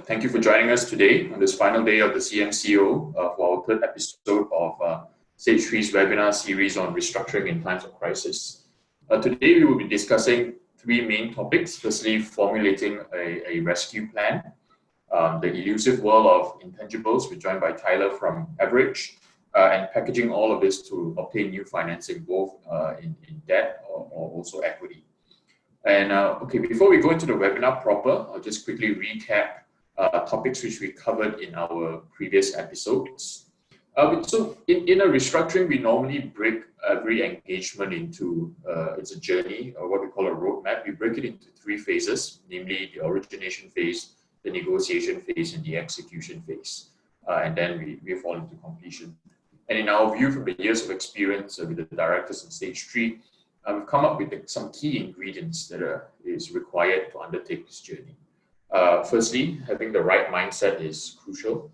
Thank you for joining us today on this final day of the CMCO for our third episode of Stage 3's webinar series on restructuring in times of crisis. Today we will be discussing three main topics. Firstly, formulating a rescue plan, the elusive world of intangibles. We're joined by Tyler from Average, and packaging all of this to obtain new financing, both in debt or also equity. And okay, before we go into the webinar proper, I'll just quickly recap topics which we covered in our previous episodes. So in a restructuring, we normally break every engagement into, it's a journey, or what we call a roadmap. We break it into three phases, namely the origination phase, the negotiation phase, and the execution phase. And then we fall into completion. And in our view, from the years of experience with the directors in Stage 3, we've come up with some key ingredients that is required to undertake this journey. Firstly, having the right mindset is crucial.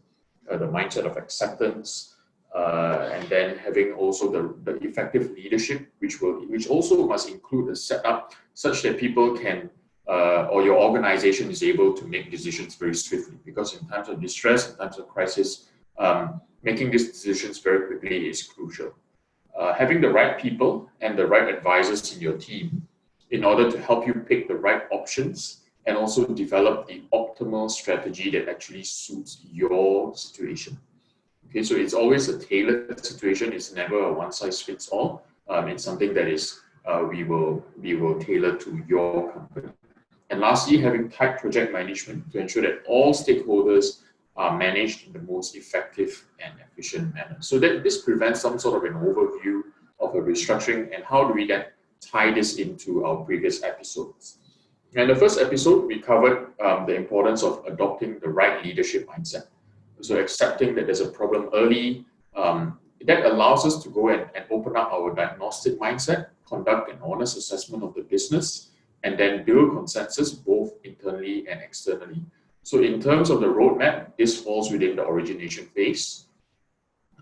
The mindset of acceptance, and then having also the effective leadership, which also must include a setup such that people can, or your organization is able to make decisions very swiftly. Because in times of distress, in times of crisis, making these decisions very quickly is crucial. Having the right people and the right advisors in your team in order to help you pick the right options and also develop the optimal strategy that actually suits your situation. Okay, so it's always a tailored situation. It's never a one-size-fits-all. It's something that is we will tailor to your company. And lastly, having tight project management to ensure that all stakeholders are managed in the most effective and efficient manner. So that this prevents some sort of an overview of a restructuring, and how do we then tie this into our previous episodes. In the first episode, we covered the importance of adopting the right leadership mindset. So accepting that there's a problem early, that allows us to go and open up our diagnostic mindset, conduct an honest assessment of the business, and then build consensus both internally and externally. So in terms of the roadmap, this falls within the origination phase.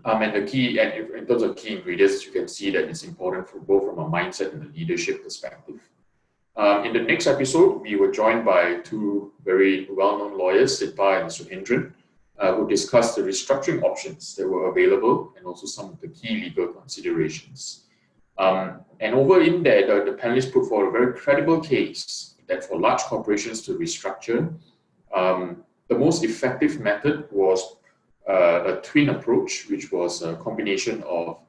And in terms of key ingredients, you can see that it's important for both from a mindset and a leadership perspective. In the next episode, we were joined by two very well-known lawyers, Sitpa and Suhindran, who discussed the restructuring options that were available and also some of the key legal considerations. And over in there, the panelists put forward a very credible case that for large corporations to restructure, the most effective method was a twin approach, which was a combination of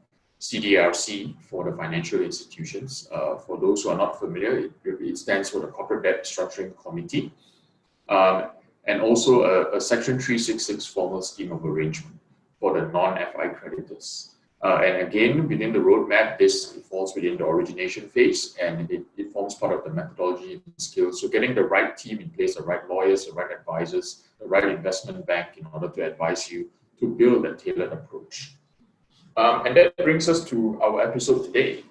CDRC for the financial institutions. For those who are not familiar, it stands for the Corporate Debt Restructuring Committee, and also a Section 366 formal scheme of arrangement for the non-FI creditors. And again, within the roadmap, this falls within the origination phase, and it forms part of the methodology and skills. So getting the right team in place, the right lawyers, the right advisors, the right investment bank in order to advise you to build a tailored approach. And that brings us to our episode today.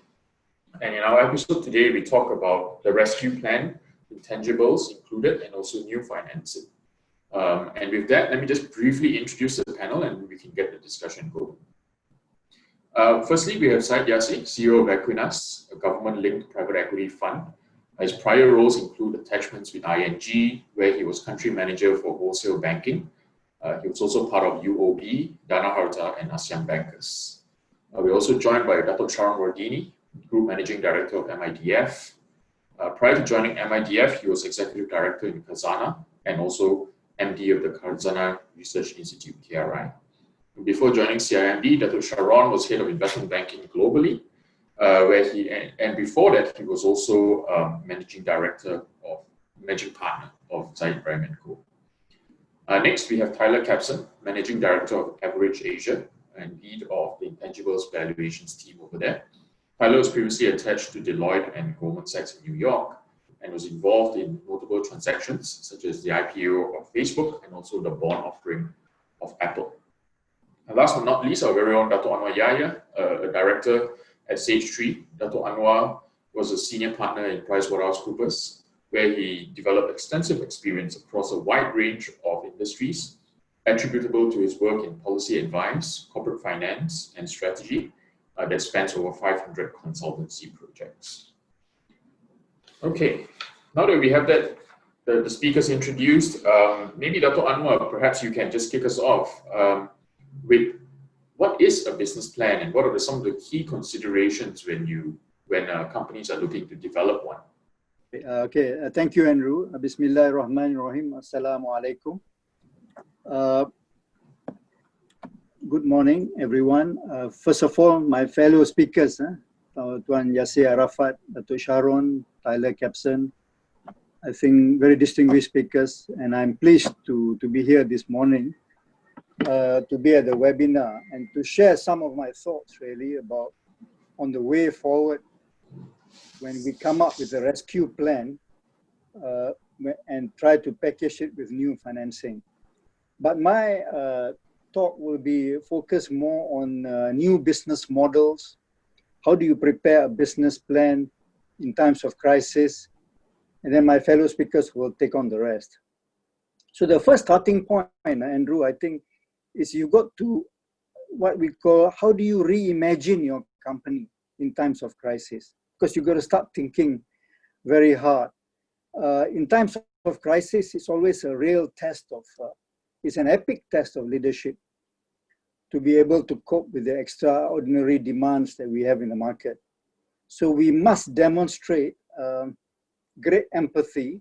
And in our episode today, we talk about the rescue plan, intangibles included, and also new financing. And with that, let me just briefly introduce the panel and we can get the discussion going. Firstly, we have Syed Yasir, CEO of Equinas, a government-linked private equity fund. His prior roles include attachments with ING, where he was country manager for wholesale banking. He was also part of UOB, Dana Harta, and ASEAN Bankers. We're also joined by Dato Charon Wardini, Group Managing Director of MIDF. Prior to joining MIDF, he was Executive Director in Khazanah and also MD of the Khazanah Research Institute, KRI. Before joining CIMB, Dato Charon was Head of Investment Banking globally, and before that, he was also Managing Partner of Syed Ibrahim & Co. Next, we have Tyler Capson, Managing Director of Average Asia and lead of the intangibles valuations team over there. Tyler was previously attached to Deloitte and Goldman Sachs in New York and was involved in notable transactions such as the IPO of Facebook and also the bond offering of Apple. And last but not least, our very own Dato Anwar Yahya, a director at Stage 3. Dato Anwar was a senior partner in PricewaterhouseCoopers, where he developed extensive experience across a wide range of industries, attributable to his work in policy advice, corporate finance, and strategy that spans over 500 consultancy projects. Okay, now that we have that the speakers introduced, maybe Dato Anwar, perhaps you can just kick us off with what is a business plan and what are some of the key considerations when companies are looking to develop one? Thank you, Andrew. Bismillahirrahmanirrahim. Assalamu alaikum. Good morning, everyone. First of all, my fellow speakers, Tuan Yasir Arafat, Dato Charon, Tyler Capson, I think very distinguished speakers, and I'm pleased to be here this morning, to be at the webinar and to share some of my thoughts really about on the way forward when we come up with a rescue plan and try to package it with new financing. But my talk will be focused more on new business models. How do you prepare a business plan in times of crisis? And then my fellow speakers will take on the rest. So the first starting point, Andrew, I think, is you got to what we call, how do you reimagine your company in times of crisis? Because you got to start thinking very hard. In times of crisis, it's always a real test of, it's an epic test of leadership to be able to cope with the extraordinary demands that we have in the market. So we must demonstrate great empathy.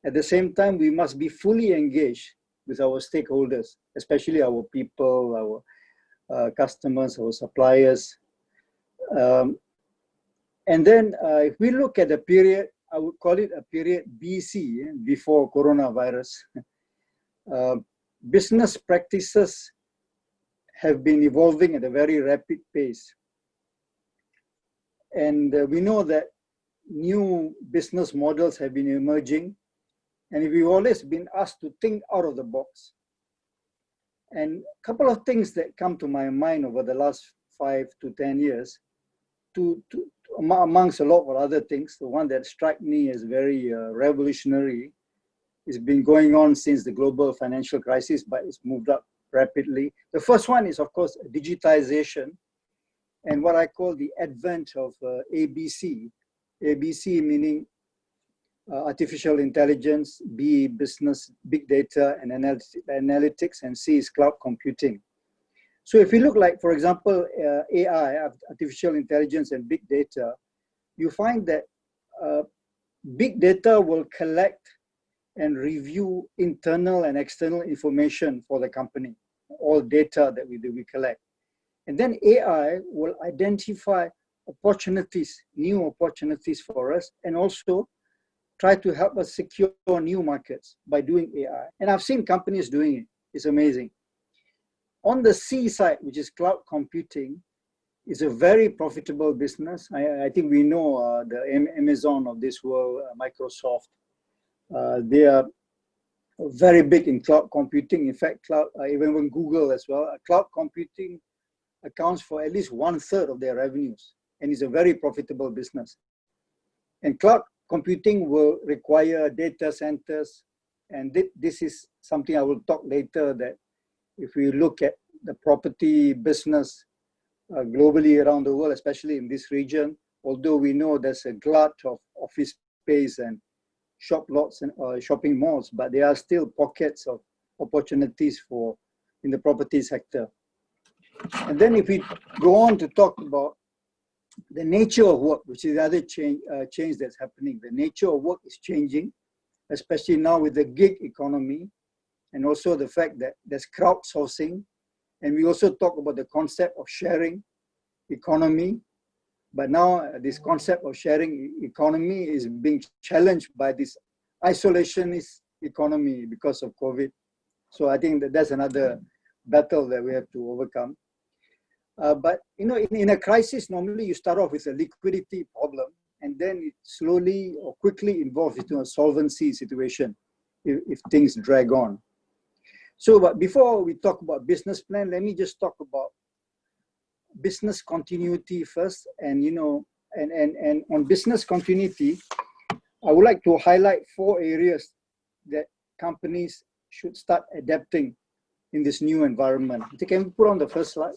At the same time, we must be fully engaged with our stakeholders, especially our people, our customers, our suppliers. And then if we look at the period, I would call it a period BC, before coronavirus. Business practices have been evolving at a very rapid pace. And we know that new business models have been emerging, and we've always been asked to think out of the box. And a couple of things that come to my mind over the last 5 to 10 years, amongst a lot of other things, the one that struck me as very revolutionary, it's been going on since the global financial crisis, but it's moved up rapidly. The first one is, of course, digitization and what I call the advent of ABC. ABC meaning artificial intelligence, B, business, big data and analytics, and C is cloud computing. So if you look like, for example, AI, artificial intelligence and big data, you find that big data will collect and review internal and external information for the company, all data that we collect. And then AI will identify opportunities, new opportunities for us, and also try to help us secure new markets by doing AI. And I've seen companies doing it. It's amazing. On the C side, which is cloud computing, is a very profitable business. I think we know the Amazon of this world, Microsoft. They are very big in cloud computing. In fact, even when Google as well, cloud computing accounts for at least 1/3 of their revenues, and is a very profitable business. And cloud computing will require data centers, and this is something I will talk later, that if we look at the property business globally around the world, especially in this region, although we know there's a glut of office space and shop lots and shopping malls, but there are still pockets of opportunities in the property sector. And then if we go on to talk about the nature of work, which is the other change that's happening. The nature of work is changing, especially now with the gig economy, and also the fact that there's crowdsourcing. And we also talk about the concept of sharing economy. But now this concept of sharing economy is being challenged by this isolationist economy because of COVID. So I think that's another battle that we have to overcome. But you know, in a crisis, normally you start off with a liquidity problem, and then it slowly or quickly evolves into a solvency situation if things drag on. So, but before we talk about business plan, let me just talk about business continuity first. And you know, and on business continuity, I would like to highlight 4 areas that companies should start adapting in this new environment. Can we put on the first slide?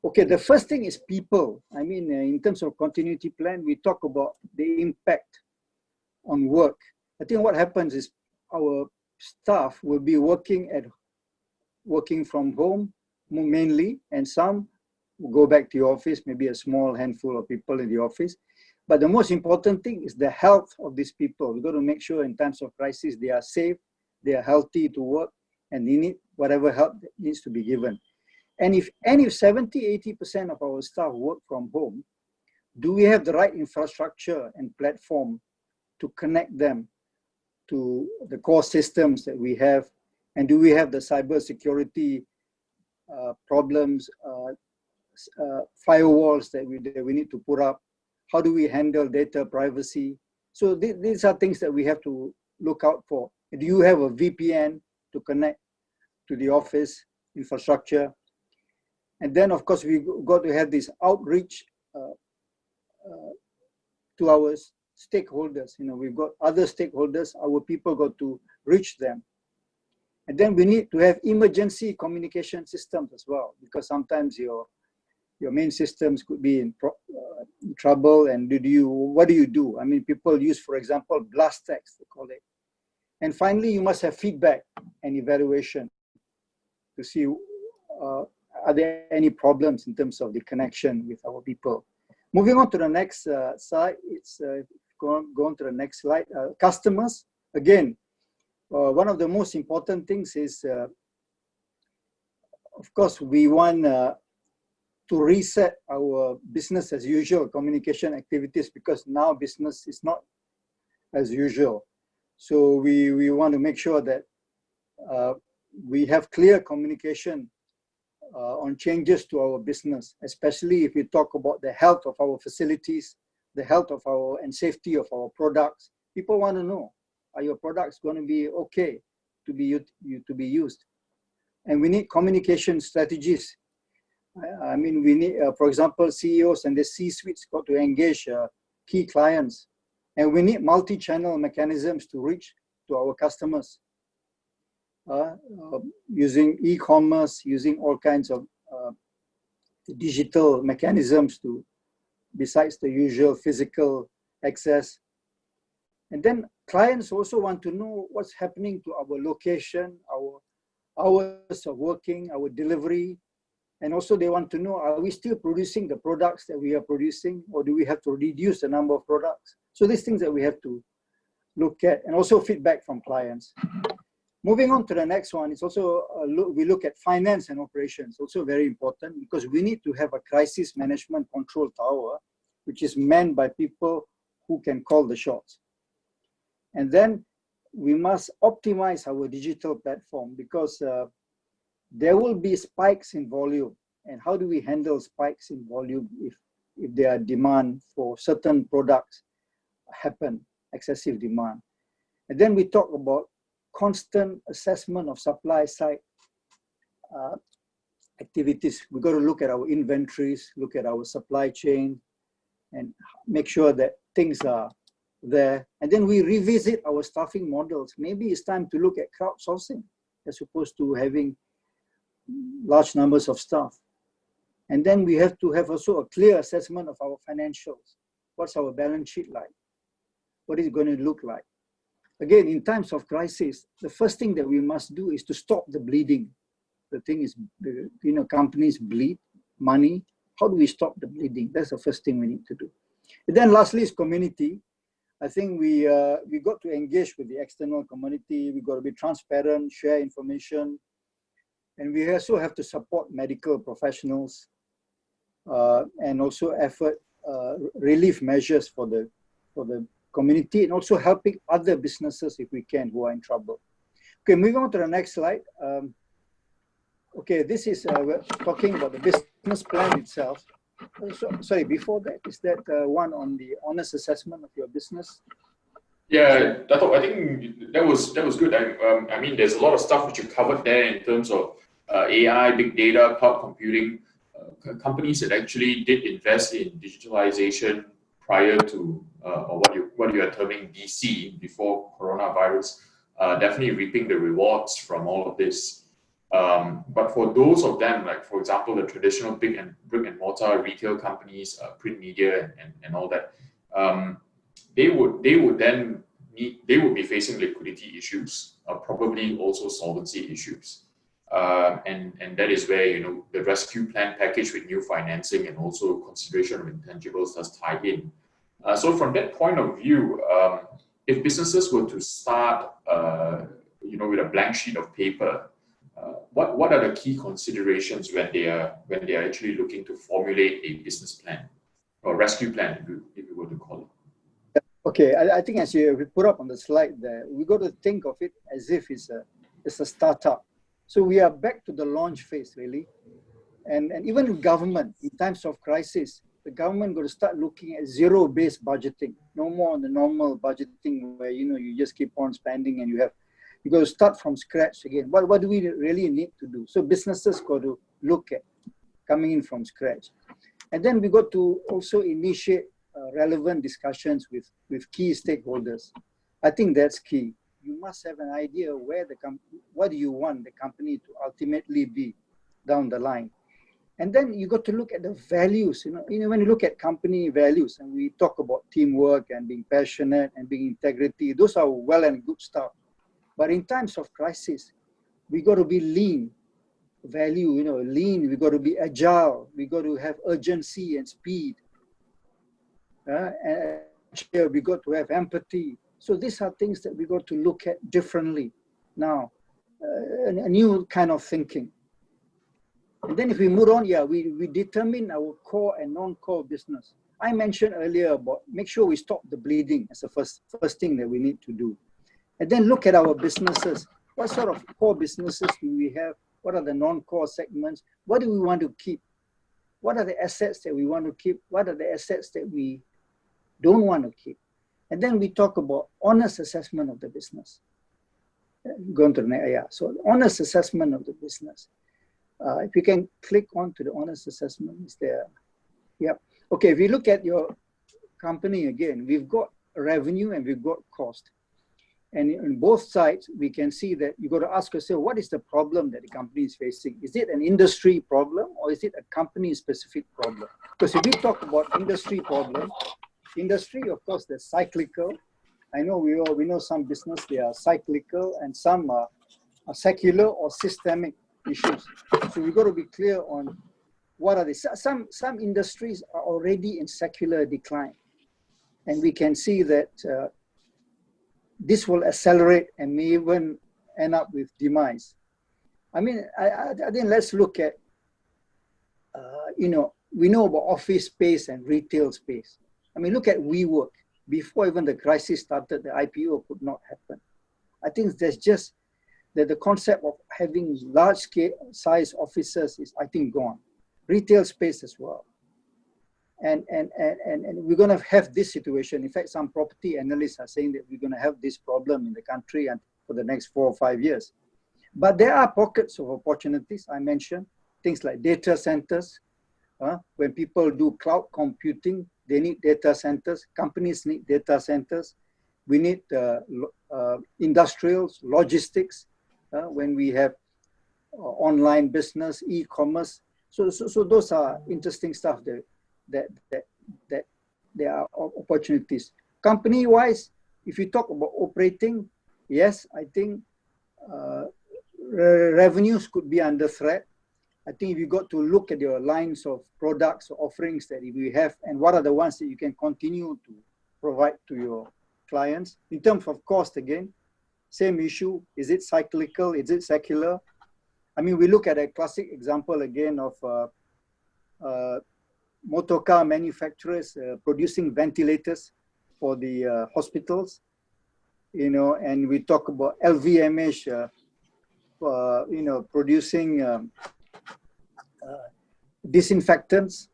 Okay, the first thing is people. I mean, in terms of continuity plan, we talk about the impact on work. I think what happens is our staff will be working from home mainly, and some will go back to the office, maybe a small handful of people in the office. But the most important thing is the health of these people. We've got to make sure in times of crisis, they are safe, they are healthy to work, and they need whatever help that needs to be given. And if 70–80% of our staff work from home, do we have the right infrastructure and platform to connect them to the core systems that we have? And do we have the cyber security problems, firewalls that we need to put up? How do we handle data privacy? So these are things that we have to look out for. Do you have a VPN to connect to the office infrastructure? And then, of course, we got to have this outreach to our stakeholders. You know, we've got other stakeholders, our people got to reach them. And then we need to have emergency communication systems as well, because sometimes your main systems could be in trouble. And what do you do? I mean, people use, for example, blast text, they call it. And finally, you must have feedback and evaluation to see are there any problems in terms of the connection with our people. Moving on to the next slide, it's go on to the next slide. Customers, again, one of the most important things is, of course, we want to reset our business as usual communication activities, because now business is not as usual. So we want to make sure that we have clear communication on changes to our business, especially if we talk about the health of our facilities, the health of and safety of our products. People want to know, are your products going to be okay to be used? And we need communication strategies. I mean, we need, for example, CEOs and the C-suites got to engage key clients, and we need multi-channel mechanisms to reach to our customers. Using e-commerce, using all kinds of digital mechanisms besides the usual physical access. And then clients also want to know what's happening to our location, our hours of working, our delivery. And also they want to know, are we still producing the products that we are producing, or do we have to reduce the number of products? So these things that we have to look at, and also feedback from clients. Moving on to the next one, it's also, we look at finance and operations, also very important, because we need to have a crisis management control tower, which is manned by people who can call the shots. And then we must optimize our digital platform, because there will be spikes in volume. And how do we handle spikes in volume if there are demand for certain products happen, excessive demand? And then we talk about constant assessment of supply side activities. We've got to look at our inventories, look at our supply chain, and make sure that things are there. And then we revisit our staffing models. Maybe it's time to look at crowdsourcing as opposed to having large numbers of staff. And then we have to have also a clear assessment of our financials. What's our balance sheet like? What is it going to look like? Again, in times of crisis, the first thing that we must do is to stop the bleeding. The thing is, companies bleed money. How do we stop the bleeding? That's the first thing we need to do. And then lastly is community. I think we got to engage with the external community. We got to be transparent, share information. And we also have to support medical professionals and also effort relief measures for the community, and also helping other businesses if we can who are in trouble. Okay, moving on to the next slide. Okay, this is we're talking about the business plan itself. Sorry, before that, is that one on the honest assessment of your business? Yeah, Dato, I think that was good. I mean, there's a lot of stuff which you covered there in terms of AI, big data, cloud computing. Companies that actually did invest in digitalization prior to or what you are terming DC, before coronavirus, definitely reaping the rewards from all of this. But for those of them, like for example, the traditional brick and mortar retail companies, print media and all that, they would then they will be facing liquidity issues, probably also solvency issues. And that is where, the rescue plan package with new financing and also consideration of intangibles does tie in. So from that point of view, if businesses were to start, with a blank sheet of paper, what are the key considerations when they are actually looking to formulate a business plan or rescue plan, if you were to call it? Okay, I think as we put up on the slide there, we got to think of it as if it's a startup. So we are back to the launch phase, really. And even in government, in times of crisis, the government got to start looking at zero-based budgeting. No more on the normal budgeting where, you just keep on spending and you got to start from scratch again. What do we really need to do? So businesses got to look at coming in from scratch. And then we got to also initiate relevant discussions with key stakeholders. I think that's key. You must have an idea what do you want the company to ultimately be down the line. And then you got to look at the values. When you look at company values, and we talk about teamwork and being passionate and being integrity, those are well and good stuff. But in times of crisis, we got to be lean. Value, lean. We got to be agile. We got to have urgency and speed. And we got to have empathy. So these are things that we got to look at differently now. A new kind of thinking. And then if we move on, we determine our core and non-core business. I mentioned earlier about make sure we stop the bleeding as the first thing that we need to do. And then look at our businesses. What sort of core businesses do we have? What are the non-core segments? What do we want to keep? What are the assets that we want to keep? What are the assets that we don't want to keep? And then we talk about honest assessment of the business. Going to the next, so honest assessment of the business. If you can click on to the honest assessment, is there? Yeah. Okay, if you look at your company again, we've got revenue and we've got cost. And in both sides, we can see that you got to ask yourself, what is the problem that the company is facing? Is it an industry problem or is it a company-specific problem? Because if we talk about industry problem, industry, of course, they're cyclical. I know we know some business, they are cyclical and some are secular or systemic issues. So we got to be clear on what are these. Some industries are already in secular decline. And we can see that this will accelerate and may even end up with demise. I mean, I think let's look at, we know about office space and retail space. I mean, look at WeWork. Before even the crisis started, the IPO could not happen. I think there's just that the concept of having large scale size offices is, I think, gone. Retail space as well. And we're going to have this situation. In fact, some property analysts are saying that we're going to have this problem in the country and for the next 4 or 5 years. But there are pockets of opportunities. I mentioned things like data centers. When people do cloud computing, they need data centers. Companies need data centers. We need industrials, logistics. When we have online business, e-commerce. So those are interesting stuff that there are opportunities. Company-wise, if you talk about operating, yes, I think revenues could be under threat. I think if you got to look at your lines of products or offerings that we have and what are the ones that you can continue to provide to your clients. In terms of cost, again, same issue. Is it cyclical? Is it secular? I mean, we look at a classic example again of motor car manufacturers producing ventilators for the hospitals, and we talk about LVMH, producing disinfectants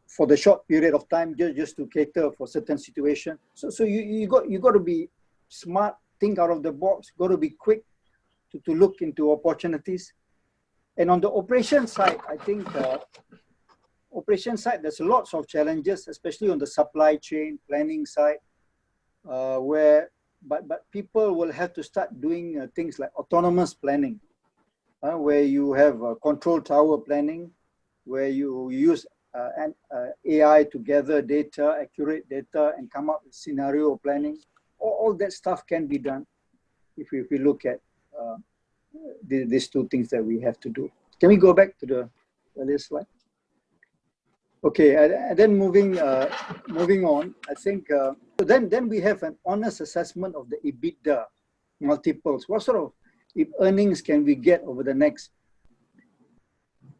for the short period of time just to cater for certain situations. So you got to be smart, think out of the box, got to be quick to look into opportunities. And on the operation side, I think operation side, there's lots of challenges, especially on the supply chain planning side, but people will have to start doing things like autonomous planning, where you have control tower planning, where you use AI to gather data, accurate data, and come up with scenario planning. all that stuff can be done if we look at these two things that we have to do. Can we go back to the earlier slide? Okay, and then moving on, I think, so then we have an honest assessment of the EBITDA multiples. What sort of earnings can we get over the next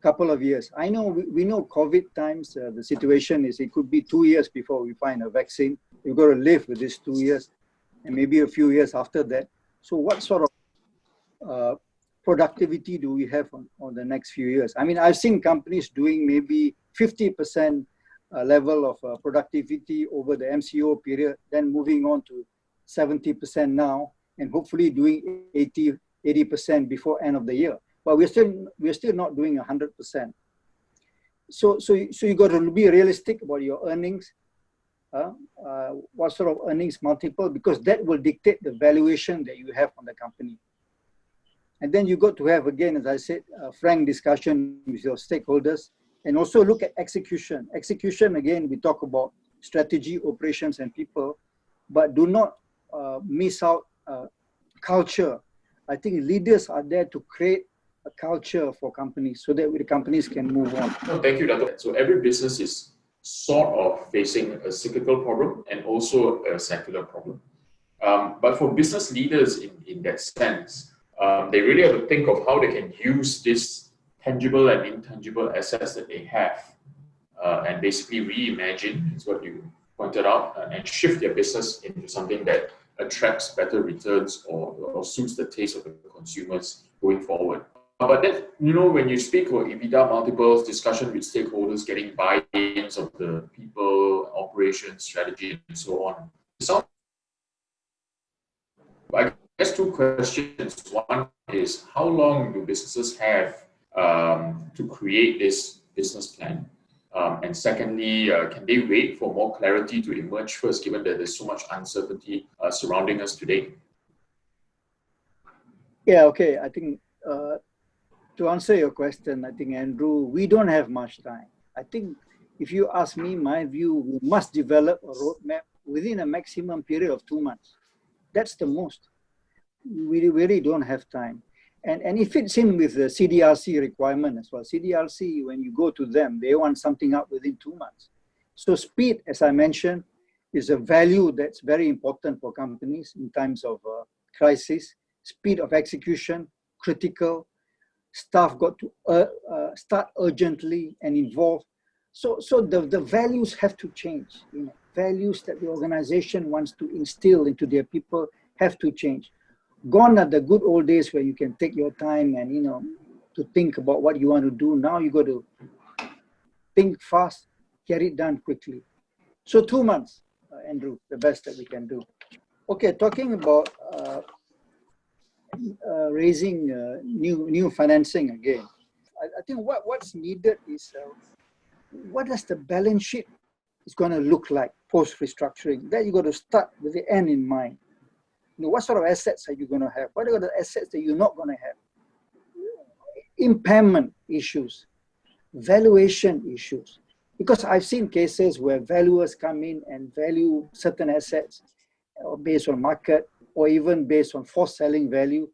couple of years? I know we know COVID times, the situation is it could be 2 years before we find a vaccine. We've got to live with this 2 years and maybe a few years after that. So what sort of productivity do we have on the next few years? I mean, I've seen companies doing maybe 50% level of productivity over the MCO period, then moving on to 70% now, and hopefully doing 80% before end of the year. But we're still not doing 100%. So you got to be realistic about your earnings. What sort of earnings multiple, because that will dictate the valuation that you have on the company. And then you got to have, again, as I said, a frank discussion with your stakeholders, and also look at execution. Execution, again, we talk about strategy, operations, and people, but do not miss out culture. I think leaders are there to create a culture for companies so that the companies can move on. No, thank you, Dato. So every business is sort of facing a cyclical problem and also a secular problem. But for business leaders in that sense, they really have to think of how they can use this tangible and intangible assets that they have and basically reimagine, is what you pointed out, and shift their business into something that attracts better returns or suits the taste of the consumers going forward. But then, when you speak about EBITDA multiples, discussion with stakeholders, getting buy-ins of the people, operations, strategy, and so on. So, I guess two questions. One is, how long do businesses have to create this business plan? And secondly, can they wait for more clarity to emerge first, given that there's so much uncertainty surrounding us today? Yeah, okay. I think to answer your question, I think, Andrew, we don't have much time. I think if you ask me, my view, we must develop a roadmap within a maximum period of 2 months. That's the most. We really don't have time. And it fits in with the CDRC requirement as well. CDRC, when you go to them, they want something up within 2 months. So speed, as I mentioned, is a value that's very important for companies in times of crisis. Speed of execution, critical. Staff got to start urgently and involved. So the values have to change. Values that the organization wants to instill into their people have to change. Gone are the good old days where you can take your time and to think about what you want to do. Now you got to think fast, get it done quickly. So 2 months, Andrew, the best that we can do. Okay, talking about raising new financing again. I think what's needed is what does the balance sheet is going to look like post restructuring? Then you got to start with the end in mind. What sort of assets are you going to have? What are the assets that you're not going to have? Impairment issues, valuation issues. Because I've seen cases where valuers come in and value certain assets based on market or even based on forced selling value,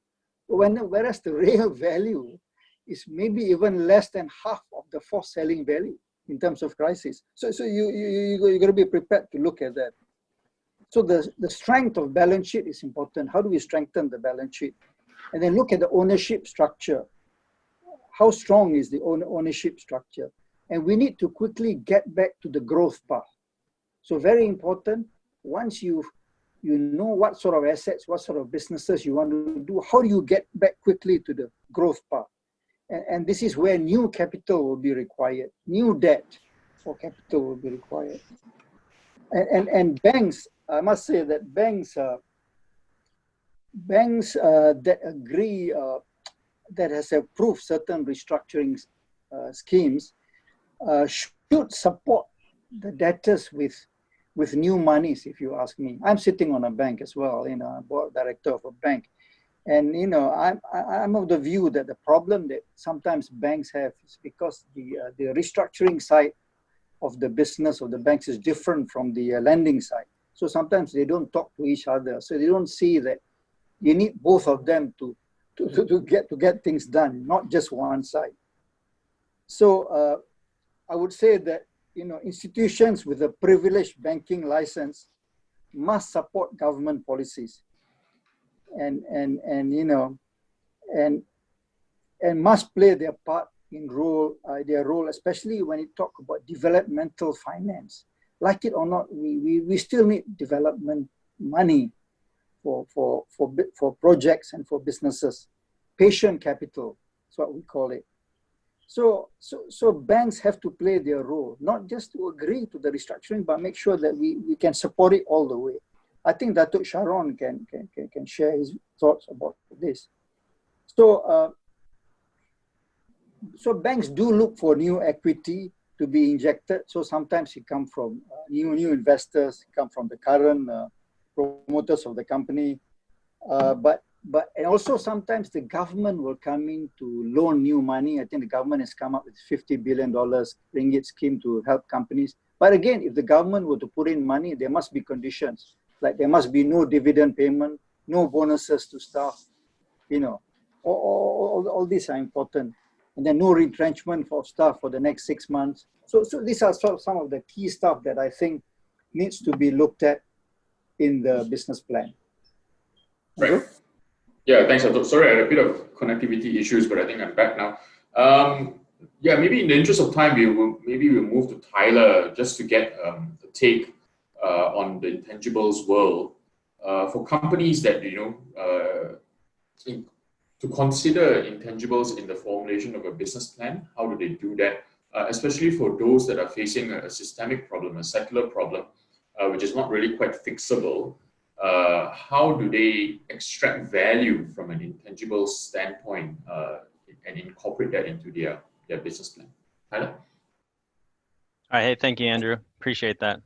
whereas the real value is maybe even less than half of the forced selling value in terms of crisis. So you got to be prepared to look at that. So the strength of balance sheet is important. How do we strengthen the balance sheet? And then look at the ownership structure. How strong is the ownership structure? And we need to quickly get back to the growth path. So very important, once you know what sort of assets, what sort of businesses you want to do, how do you get back quickly to the growth path? And this is where new capital will be required. New debt for capital will be required. And banks, I must say that banks that agree, that has approved certain restructuring schemes, should support the debtors with new monies, if you ask me. I'm sitting on a bank as well, board director of a bank. And I'm of the view that the problem that sometimes banks have is because the restructuring side of the business of the banks is different from the lending side. So sometimes they don't talk to each other. So they don't see that you need both of them to get things done, not just one side. So I would say that, you know, institutions with a privileged banking license must support government policies and you know, and must play their part in their role, especially when you talk about developmental finance. Like it or not, we still need development money for projects and for businesses. Patient capital is what we call it. So banks have to play their role, not just to agree to the restructuring, but make sure that we can support it all the way. I think Dato Charon can share his thoughts about this. So banks do look for new equity to be injected. So sometimes it comes from new investors, come from the current promoters of the company, but and also sometimes the government will come in to loan new money. I think the government has come up with $50 billion ringgit scheme to help companies. But again, if the government were to put in money, there must be conditions. Like there must be no dividend payment, no bonuses to staff, you know, all these are important. And then no retrenchment for staff for the next 6 months. So these are some of the key stuff that I think needs to be looked at in the business plan. Right. Yeah, thanks, Dato. Sorry, I had a bit of connectivity issues, but I think I'm back now. Yeah, maybe in the interest of time, we'll move to Tyler just to get a take on the intangibles world for companies that to consider intangibles in the formulation of a business plan. How do they do that? Especially for those that are facing a systemic problem, a secular problem, which is not really quite fixable. How do they extract value from an intangible standpoint and incorporate that into their business plan? Tyler? All right. Hey, thank you, Andrew. Appreciate that.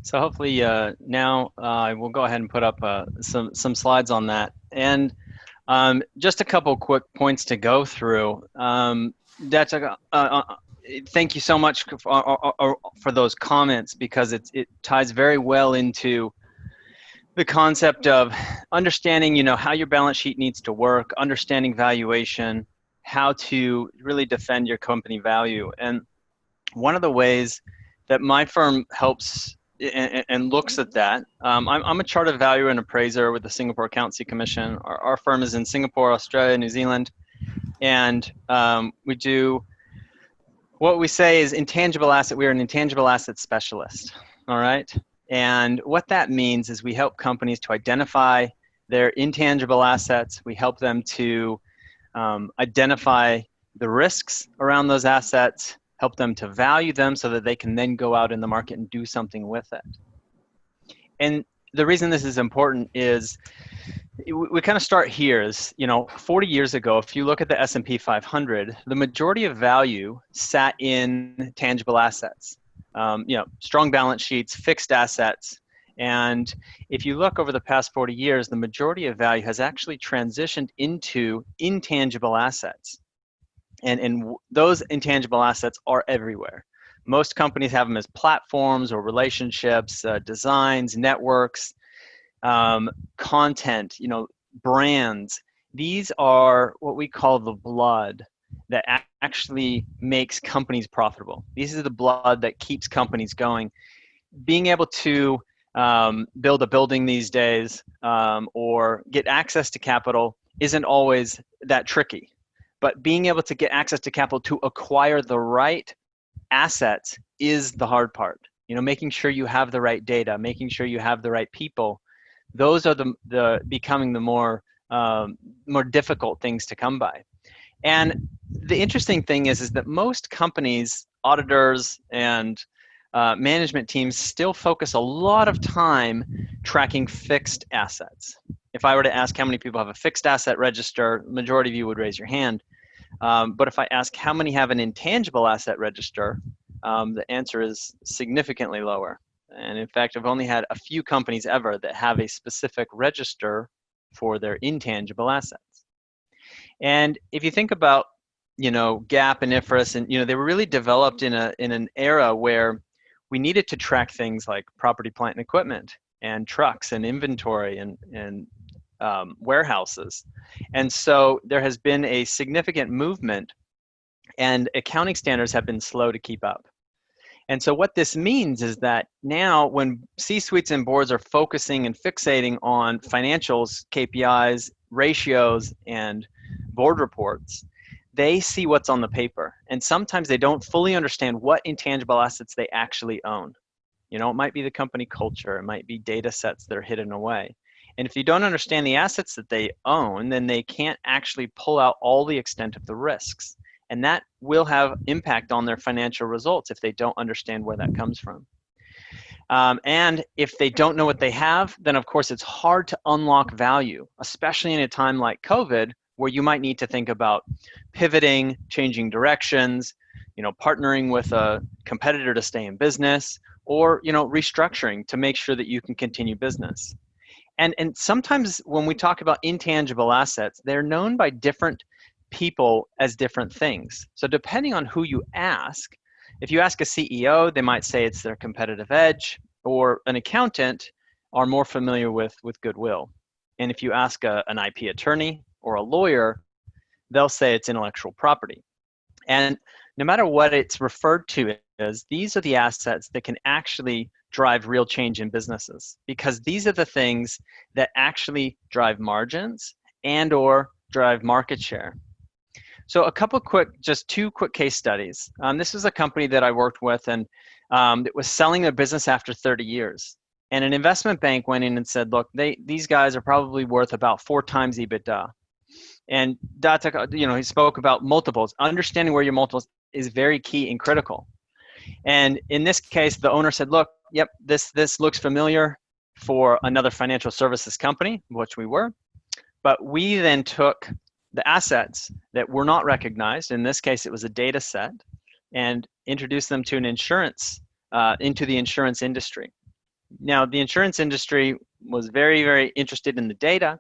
So hopefully now I will go ahead and put up some slides on that. And just a couple quick points to go through. Dato, thank you so much for those comments, because it ties very well into the concept of understanding, how your balance sheet needs to work, understanding valuation, how to really defend your company value. And one of the ways that my firm helps and looks at that, I'm a chartered valuer and appraiser with the Singapore Accountancy Commission. Our firm is in Singapore, Australia, New Zealand, and we do what we say is intangible asset. We are an intangible asset specialist, all right? And what that means is we help companies to identify their intangible assets. We help them to identify the risks around those assets, help them to value them so that they can then go out in the market and do something with it. And the reason this is important is we kind of start here is, 40 years ago, if you look at the S&P 500, the majority of value sat in tangible assets. Strong balance sheets, fixed assets. And if you look over the past 40 years, the majority of value has actually transitioned into intangible assets. And those intangible assets are everywhere. Most companies have them as platforms or relationships, designs, networks, content, brands. These are what we call the blood that actually makes companies profitable. These are the blood that keeps companies going. Being able to build a building these days or get access to capital isn't always that tricky. But being able to get access to capital to acquire the right assets is the hard part. Making sure you have the right data, making sure you have the right people. Those are the becoming the more difficult things to come by. And the interesting thing is that most companies, auditors, and management teams still focus a lot of time tracking fixed assets. If I were to ask how many people have a fixed asset register, the majority of you would raise your hand. But if I ask how many have an intangible asset register, the answer is significantly lower. And in fact, I've only had a few companies ever that have a specific register for their intangible assets. And if you think about, GAAP and IFRS, and they were really developed in an era where we needed to track things like property, plant, and equipment. and trucks and inventory and warehouses. And so there has been a significant movement, and accounting standards have been slow to keep up. And so what this means is that now when C-suites and boards are focusing and fixating on financials, KPIs, ratios, and board reports, they see what's on the paper. And sometimes they don't fully understand what intangible assets they actually own. You know, it might be the company culture, it might be data sets that are hidden away. And if you don't understand the assets that they own, then they can't actually pull out all the extent of the risks. And that will have impact on their financial results if they don't understand where that comes from. And if they don't know what they have, then of course it's hard to unlock value, especially in a time like COVID, where you might need to think about pivoting, changing directions, you know, partnering with a competitor to stay in business, or, you know, restructuring to make sure that you can continue business. And sometimes when we talk about intangible assets, they're known by different people as different things. So depending on who you ask, if you ask a CEO, they might say it's their competitive edge, or an accountant are more familiar with goodwill. And if you ask an IP attorney or a lawyer, they'll say it's intellectual property. And no matter what it's referred to as, these are the assets that can actually drive real change in businesses, because these are the things that actually drive margins and or drive market share. So a couple just two quick case studies. This is a company that I worked with, and it was selling their business after 30 years. And an investment bank went in and said, look, these guys are probably worth about 4 times EBITDA. And Datuk, you know, he spoke about multiples. Understanding where your multiples is very key and critical. And in this case, the owner said, look, yep, this looks familiar for another financial services company, which we were. But we then took the assets that were not recognized, in this case it was a data set, and introduced them to an insurance, into the insurance industry. Now the insurance industry was very, very interested in the data,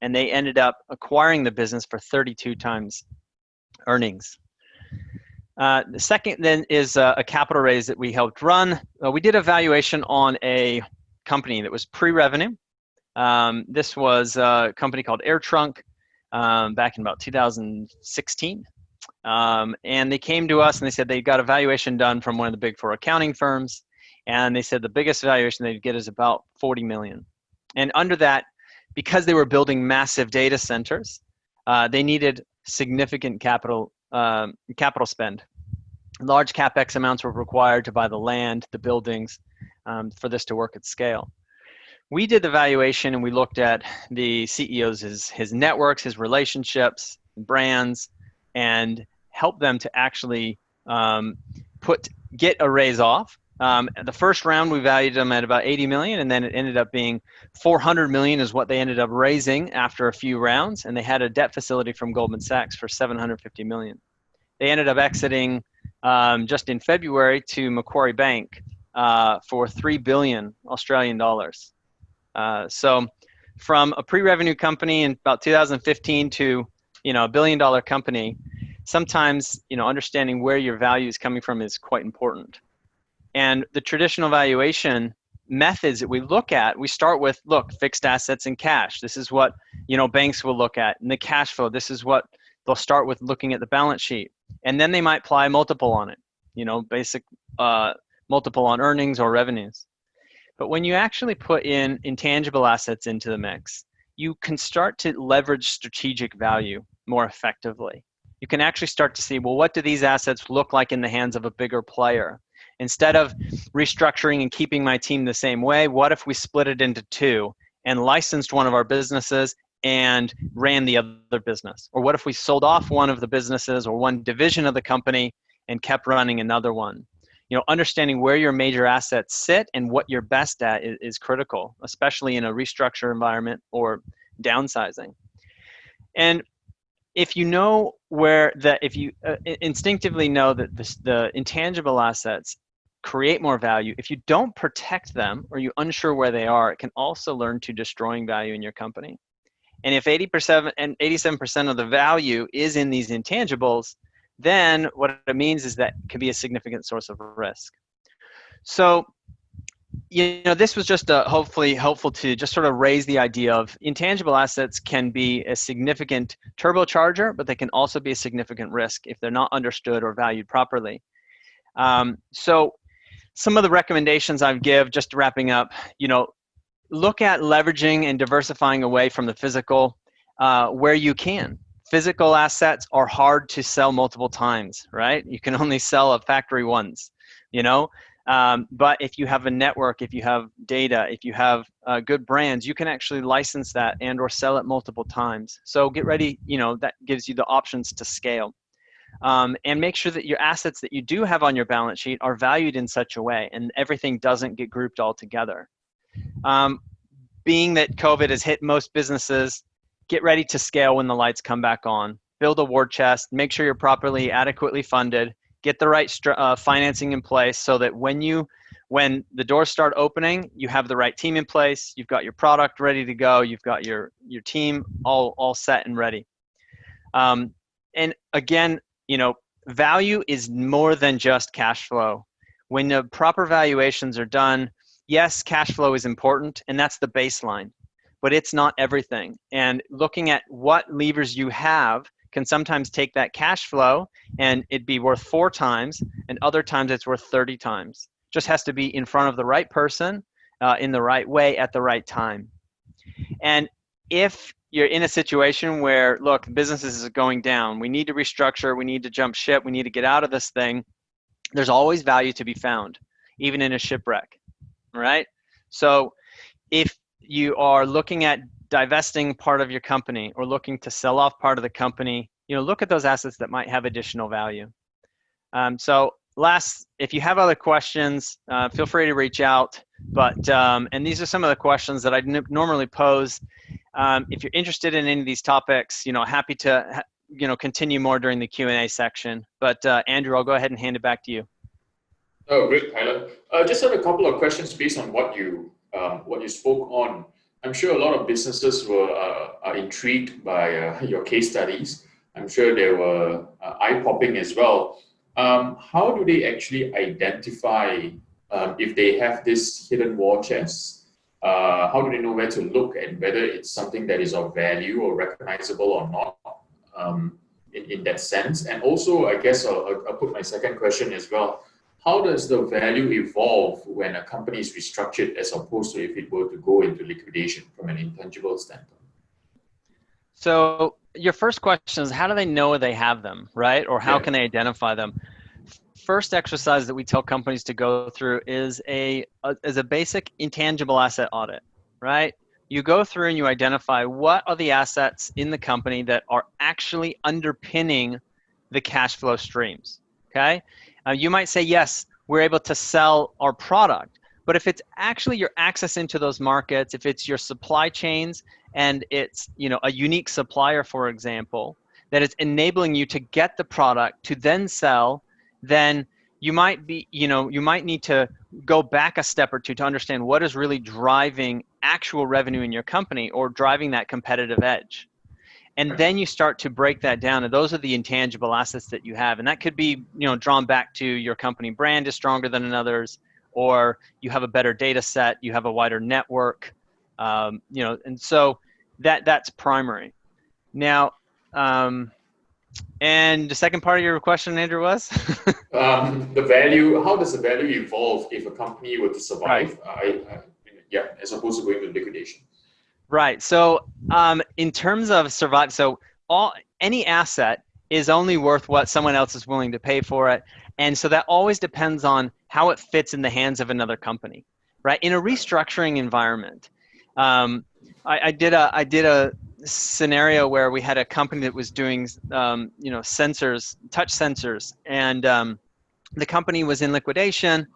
and they ended up acquiring the business for 32 times earnings. The second then is a capital raise that we helped run. We did a valuation on a company that was pre-revenue. This was a company called AirTrunk, back in about 2016. And they came to us and they said they got a valuation done from one of the big 4 accounting firms. And they said the biggest valuation they'd get is about 40 million. And under that, because they were building massive data centers, they needed significant capital spend. Large CapEx amounts were required to buy the land, the buildings, for this to work at scale. We did the valuation and we looked at the CEO's, his networks, his relationships, brands, and helped them to actually get a raise off. The first round, we valued them at about 80 million, and then it ended up being 400 million is what they ended up raising after a few rounds, and they had a debt facility from Goldman Sachs for 750 million. They ended up exiting just in February to Macquarie Bank for 3 billion Australian dollars. So from a pre-revenue company in about 2015 to, you know, $1 billion company, sometimes, you know, understanding where your value is coming from is quite important. And the traditional valuation methods that we look at, we start with, look, fixed assets and cash. This is what, you know, banks will look at. And the cash flow, this is what they'll start with, looking at the balance sheet. And then they might apply a multiple on it, you know, basic multiple on earnings or revenues. But when you actually put in intangible assets into the mix, you can start to leverage strategic value more effectively. You can actually start to see, well, what do these assets look like in the hands of a bigger player? Instead of restructuring and keeping my team the same way, what if we split it into 2 and licensed one of our businesses and ran the other business? Or what if we sold off one of the businesses or one division of the company and kept running another one? You know, understanding where your major assets sit and what you're best at is critical, especially in a restructure environment or downsizing. And if you know if you instinctively know that the intangible assets create more value, if you don't protect them or you're unsure where they are, it can also learn to destroying value in your company. And if 80% and 87% of the value is in these intangibles, then what it means is that it can be a significant source of risk. So this was just hopefully helpful to just sort of raise the idea of intangible assets can be a significant turbocharger, but they can also be a significant risk if they're not understood or valued properly. So some of the recommendations I give, just wrapping up, look at leveraging and diversifying away from the physical where you can. Physical assets are hard to sell multiple times, right? You can only sell a factory once, but if you have a network, if you have data, if you have good brands, you can actually license that and or sell it multiple times. So get ready, that gives you the options to scale. And make sure that your assets that you do have on your balance sheet are valued in such a way and everything doesn't get grouped all together. Being that COVID has hit most businesses, get ready to scale when the lights come back on. Build a war chest, make sure you're properly, adequately funded, get the right financing in place so that when the doors start opening, you have the right team in place, you've got your product ready to go, you've got your team all set and ready. And again, value is more than just cash flow. When the proper valuations are done, yes, cash flow is important, and that's the baseline, but it's not everything. And looking at what levers you have can sometimes take that cash flow and it'd be worth 4 times, and other times it's worth 30 times. Just has to be in front of the right person in the right way at the right time. And if you're in a situation where, look, business is going down, we need to restructure, we need to jump ship, we need to get out of this thing, there's always value to be found, even in a shipwreck, right? So if you are looking at divesting part of your company or looking to sell off part of the company, look at those assets that might have additional value. So last, if you have other questions, feel free to reach out. But and these are some of the questions that I normally pose. If you're interested in any of these topics, happy to continue more during the Q&A section. But Andrew, I'll go ahead and hand it back to you. Oh, great, Tyler. Just had a couple of questions based on what you spoke on. I'm sure a lot of businesses are intrigued by your case studies. I'm sure they were eye-popping as well. How do they actually identify if they have this hidden war chest? How do they know where to look and whether it's something that is of value or recognizable or not in that sense? And also, I guess I'll put my second question as well. How does the value evolve when a company is restructured as opposed to if it were to go into liquidation from an intangible standpoint? So your first question is, how do they know they have them, right? Or how can they identify them? First exercise that we tell companies to go through is a basic intangible asset audit, right? You go through and you identify what are the assets in the company that are actually underpinning the cash flow streams, okay? You might say, yes, we're able to sell our product, but if it's actually your access into those markets, if it's your supply chains and it's a unique supplier, for example, that is enabling you to get the product to then sell, then you might need to go back a step or two to understand what is really driving actual revenue in your company or driving that competitive edge. And then you start to break that down, and those are the intangible assets that you have. And that could be, drawn back to your company brand is stronger than another's, or you have a better data set, you have a wider network, and so that's primary. Now, and the second part of your question, Andrew, was? The value, how does the value evolve if a company were to survive, as opposed to going to liquidation? Right. So in terms of survive, so any asset is only worth what someone else is willing to pay for it. And so that always depends on how it fits in the hands of another company, right? In a restructuring environment, I did a scenario where we had a company that was doing, sensors, touch sensors, and the company was in liquidation.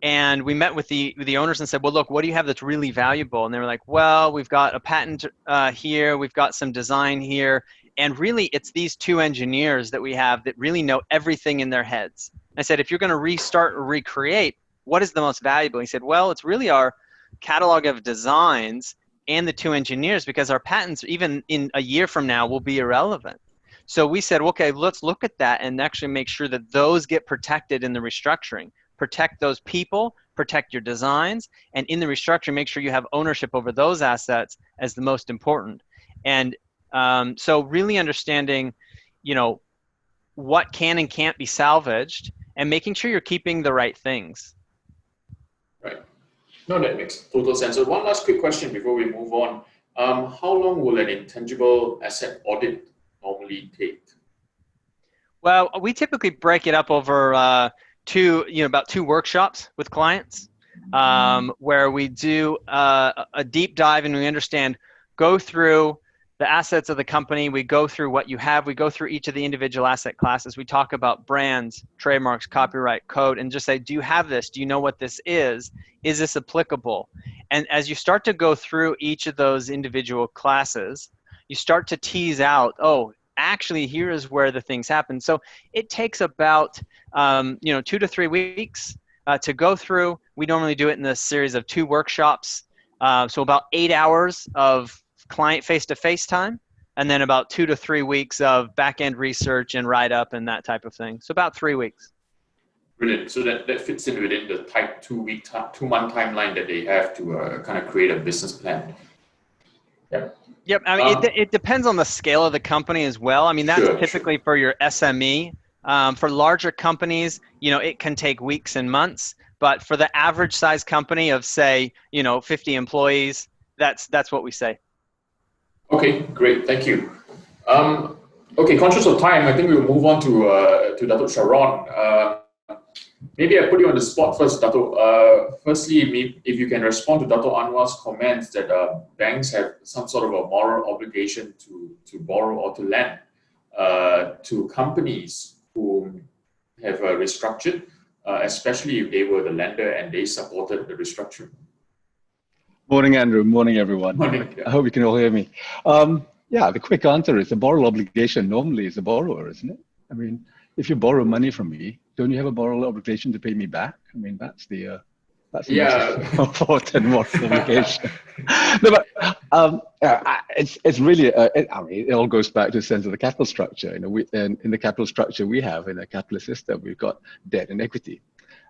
And we met with the owners and said, well, look, what do you have that's really valuable? And they were like, well, we've got a patent here, we've got some design here. And really, it's these 2 engineers that we have that really know everything in their heads. I said, if you're going to restart or recreate, what is the most valuable? He said, well, it's really our catalog of designs and the 2 engineers, because our patents, even in a year from now, will be irrelevant. So we said, okay, let's look at that and actually make sure that those get protected in the restructuring. protect those people, protect your designs, and in the restructuring, make sure you have ownership over those assets as the most important. And so really understanding, you know, what can and can't be salvaged, and making sure you're keeping the right things. Right. No, that makes total sense. So one last quick question before we move on. How long will an intangible asset audit normally take? Well, we typically break it up over about 2 workshops with clients, where we do a deep dive and we understand, go through the assets of the company. We go through what you have. We go through each of the individual asset classes. We talk about brands, trademarks, copyright, code, and just say, do you have this? Do you know what this is? Is this applicable? And as you start to go through each of those individual classes, you start to tease out, oh, actually, here is where the things happen. So it takes about 2 to 3 weeks to go through. We normally do it in a series of 2 workshops. So about 8 hours of client face-to-face time, and then about 2 to 3 weeks of back-end research and write-up and that type of thing. So about 3 weeks. Brilliant. So that fits in within the type 2-month timeline that they have to kind of create a business plan. Yeah. Yep. I mean, it depends on the scale of the company as well. I mean, that's typically for your SME. For larger companies, it can take weeks and months. But for the average size company of, say, 50 employees, that's what we say. Okay, great. Thank you. Okay, conscious of time, I think we'll move on to Dato Charon. Maybe I put you on the spot first, Dato. Firstly, if you can respond to Dato Anwar's comments that banks have some sort of a moral obligation to borrow or to lend to companies who have restructured, especially if they were the lender and they supported the restructuring. Morning, Andrew. Morning, everyone. Morning. I hope you can all hear me. Yeah, the quick answer is the moral obligation normally is the borrower, isn't it? I mean, if you borrow money from me, don't you have a moral obligation to pay me back? I mean, that's the most important moral obligation. No, but it's really it all goes back to the sense of the capital structure. In the capital structure we have in a capitalist system, we've got debt and equity,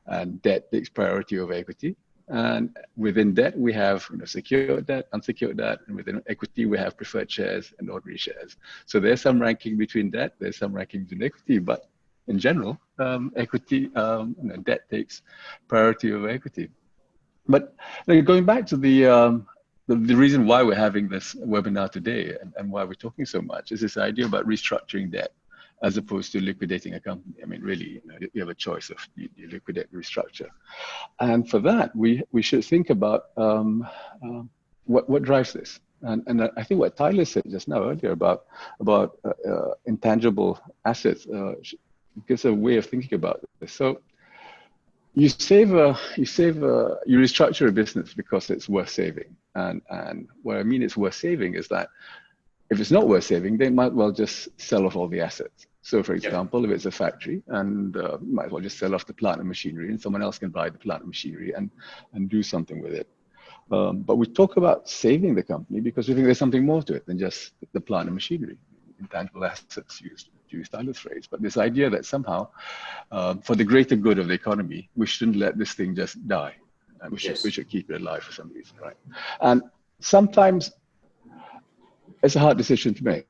and debt takes priority over equity. And within debt, we have secured debt, unsecured debt, and within equity, we have preferred shares and ordinary shares. So there's some ranking between debt, there's some ranking between equity, but in general, debt takes priority over equity. But going back to the reason why we're having this webinar today and why we're talking so much is this idea about restructuring debt as opposed to liquidating a company. I mean, really, you have a choice of you liquidate, restructure. And for that, we should think about what drives this. And I think what Tyler said just now earlier about intangible assets gives a way of thinking about this. So you restructure a business because it's worth saving. And what I mean it's worth saving is that if it's not worth saving, they might well just sell off all the assets. So for example, if it's a factory, and might as well just sell off the plant and machinery, and someone else can buy the plant and machinery and do something with it. But we talk about saving the company because we think there's something more to it than just the plant and machinery, intangible assets, to use Tyler's phrase. But this idea that somehow, for the greater good of the economy, we shouldn't let this thing just die. And we should keep it alive for some reason, right? And sometimes it's a hard decision to make.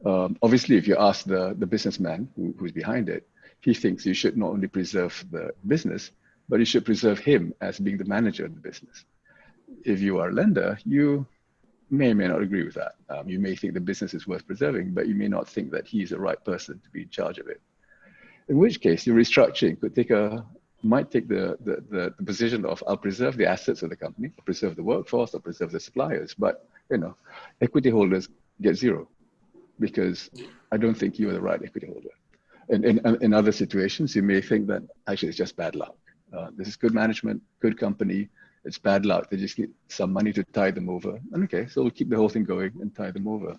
Obviously, if you ask the businessman who's behind it, he thinks you should not only preserve the business, but you should preserve him as being the manager of the business. If you are a lender, you may or may not agree with that. You may think the business is worth preserving, but you may not think that he's the right person to be in charge of it. In which case, your restructuring might take the position of, I'll preserve the assets of the company, I'll preserve the workforce, I'll preserve the suppliers, but equity holders get zero because I don't think you are the right equity holder. In other situations, you may think that actually it's just bad luck. This is good management, good company, it's bad luck. They just need some money to tide them over. And okay, so we'll keep the whole thing going and tide them over.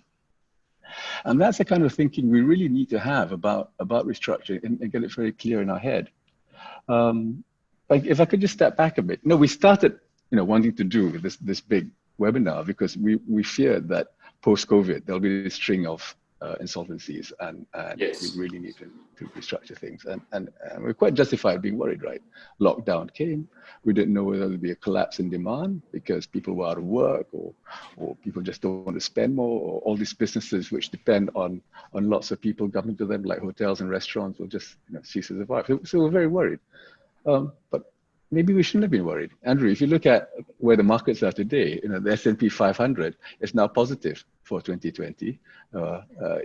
And that's the kind of thinking we really need to have about restructuring and get it very clear in our head. Like if I could just step back a bit. We started wanting to do this big webinar because we feared that post-COVID there'll be this string of insolvencies, and yes. we really need to restructure things. And we're quite justified being worried, right? Lockdown came. We didn't know whether there'd be a collapse in demand because people were out of work, or people just don't want to spend more, or all these businesses which depend on lots of people coming to them, like hotels and restaurants, will just cease to survive. So we're very worried. But maybe we shouldn't have been worried. Andrew, if you look at where the markets are today, the S&P 500 is now positive for 2020.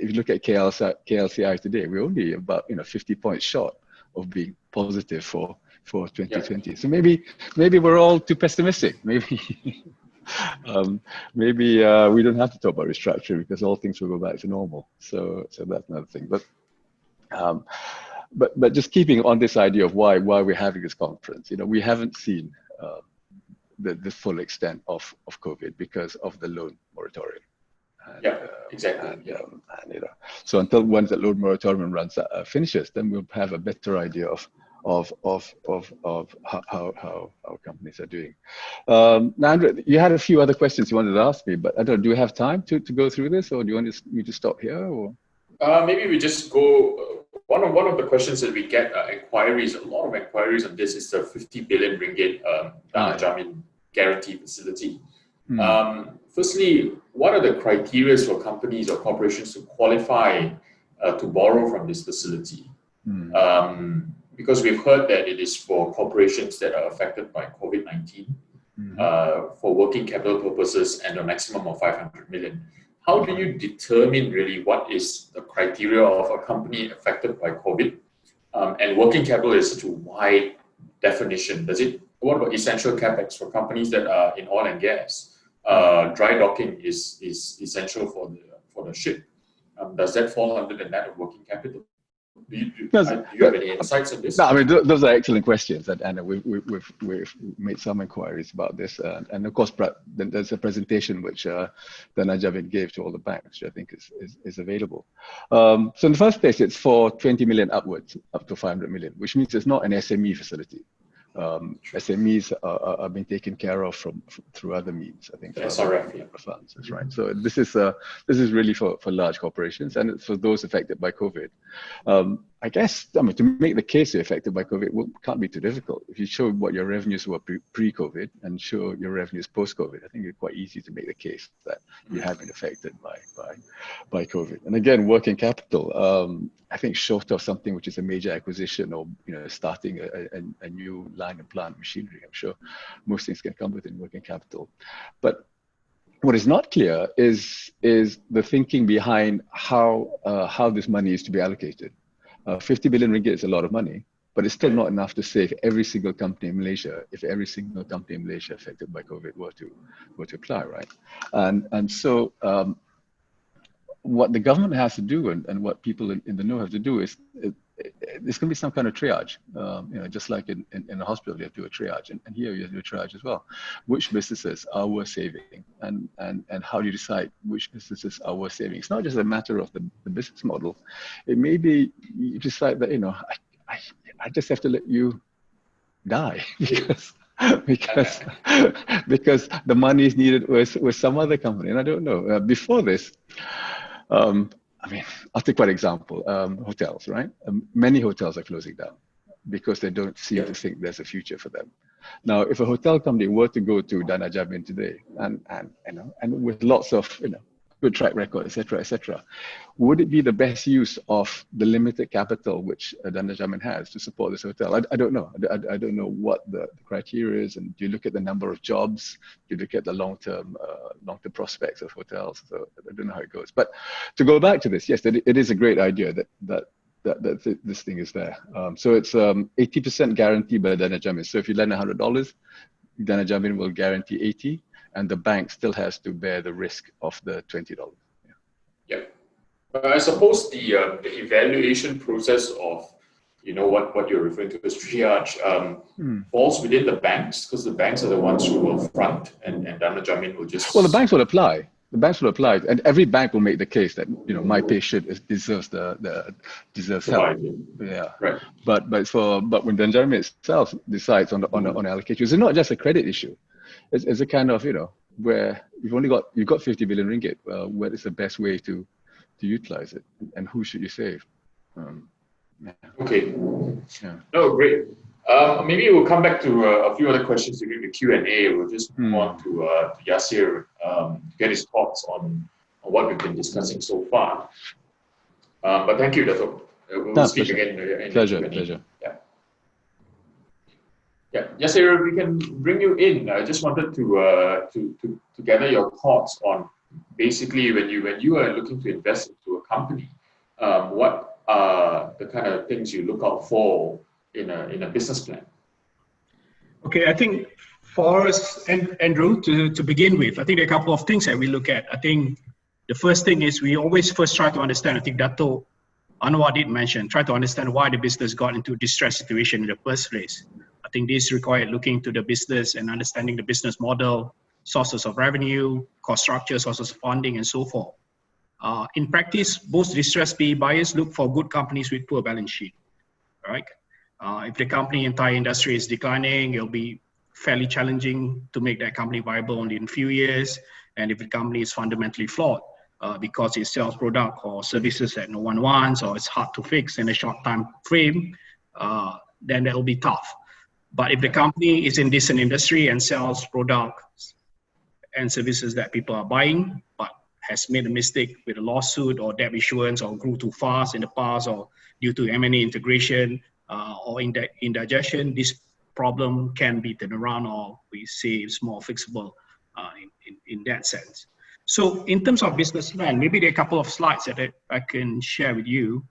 If you look at KLCI today, we're only about 50 points short of being positive for 2020. So maybe we're all too pessimistic. Maybe we don't have to talk about restructuring because all things will go back to normal. So that's another thing. But just keeping on this idea of why we're having this conference, we haven't seen the full extent of COVID because of the loan moratorium. And, exactly. So until once that loan moratorium finishes, then we'll have a better idea of how companies are doing. Now, Andrew, you had a few other questions you wanted to ask me, but I don't know, do you have time to go through this, or do you want me to stop here? Or maybe we just go. One of the questions that we get inquiries, a lot of inquiries on this, is the 50 billion ringgit Dana Jamin guarantee facility. Firstly, what are the criteria for companies or corporations to qualify to borrow from this facility? Because we've heard that it is for corporations that are affected by COVID-19 for working capital purposes and a maximum of 500 million. How do you determine really what is the criteria of a company affected by COVID? And working capital is such a wide definition. What about essential capex for companies that are in oil and gas? Dry docking is essential for the ship. Does that fall under the net of working capital? Do you have any insights on this? No, I mean, those are excellent questions, and we've made some inquiries about this, and of course, there's a presentation which Dana Jamin gave to all the banks, which I think is available. So in the first place, it's for 20 million upwards, up to 500 million, which means it's not an SME facility. SMEs are being taken care of through other means. I think SRF funds. That's right. So this is really for large corporations, and it's for those affected by COVID. I guess, to make the case you're affected by COVID can't be too difficult. If you show what your revenues were pre-COVID and show your revenues post-COVID, I think it's quite easy to make the case that you have been affected by COVID. And again, working capital, I think short of something which is a major acquisition or starting a new line of plant machinery, I'm sure most things can come within working capital. But what is not clear is the thinking behind how this money is to be allocated. 50 billion ringgit is a lot of money, but it's still not enough to save every single company in Malaysia if every single company in Malaysia affected by COVID were to apply, right? And so what the government has to do and what people in the know have to do is there's going to be some kind of triage. Just like in a hospital, you have to do a triage, and here you have to do a triage as well. Which businesses are worth saving, and how do you decide which businesses are worth saving? It's not just a matter of the business model. It may be you decide that I just have to let you die because the money is needed with some other company, and I don't know. Before this. I'll take one example, hotels, right? Many hotels are closing down because they don't seem to think there's a future for them. Now, if a hotel company were to go to Dana Jamin today and with lots of, good track record, et cetera, would it be the best use of the limited capital which Dana Jamin has to support this hotel? I don't know. I don't know what the criteria is, and do you look at the number of jobs? Do you look at the long-term prospects of hotels? So I don't know how it goes. But to go back to this, yes, it is a great idea that this thing is there. So it's 80% guaranteed by Dana Jamin. So if you lend $100, Dana Jamin will guarantee 80. And the bank still has to bear the risk of the $20. Yeah. I suppose the evaluation process of, what you're referring to as triage falls within the banks, because the banks are the ones who will front, and Dana Jamin will just... Well, the banks will apply. The banks will apply, and every bank will make the case that my patient deserves deserves help. Yeah. Right. But when Dana Jamin itself decides on allocation, it's not just a credit issue. It's a kind of, where you've got 50 billion ringgit. What is the best way to to utilize it, and who should you save? Yeah. Okay. Yeah. No, great. Maybe we'll come back to a few other questions during the Q&A. We'll just move on to Yasir to get his thoughts on what we've been discussing so far. But thank you, Dato. We'll speak again. Pleasure. Yeah. Yeah, Yasir, we can bring you in. I just wanted to gather your thoughts on basically when you are looking to invest into a company, what are the kind of things you look out for in a business plan? Okay, I think for us, Andrew, to begin with, I think there are a couple of things that we look at. I think the first thing is we always first try to understand, I think Dato Anwar did mention, try to understand why the business got into a distressed situation in the first place. I think this required looking into the business and understanding the business model, sources of revenue, cost structure, sources of funding, and so forth. In practice, most distressed PE buyers look for good companies with poor balance sheet, right? If the company entire industry is declining, it'll be fairly challenging to make that company viable only in a few years. And if the company is fundamentally flawed because it sells product or services that no one wants, or it's hard to fix in a short time frame, then that will be tough. But if the company is in decent industry and sells products and services that people are buying, but has made a mistake with a lawsuit or debt issuance or grew too fast in the past or due to M&A integration or indigestion, this problem can be turned around, or we say it's more fixable in that sense. So in terms of business plan, maybe there are a couple of slides that I can share with you.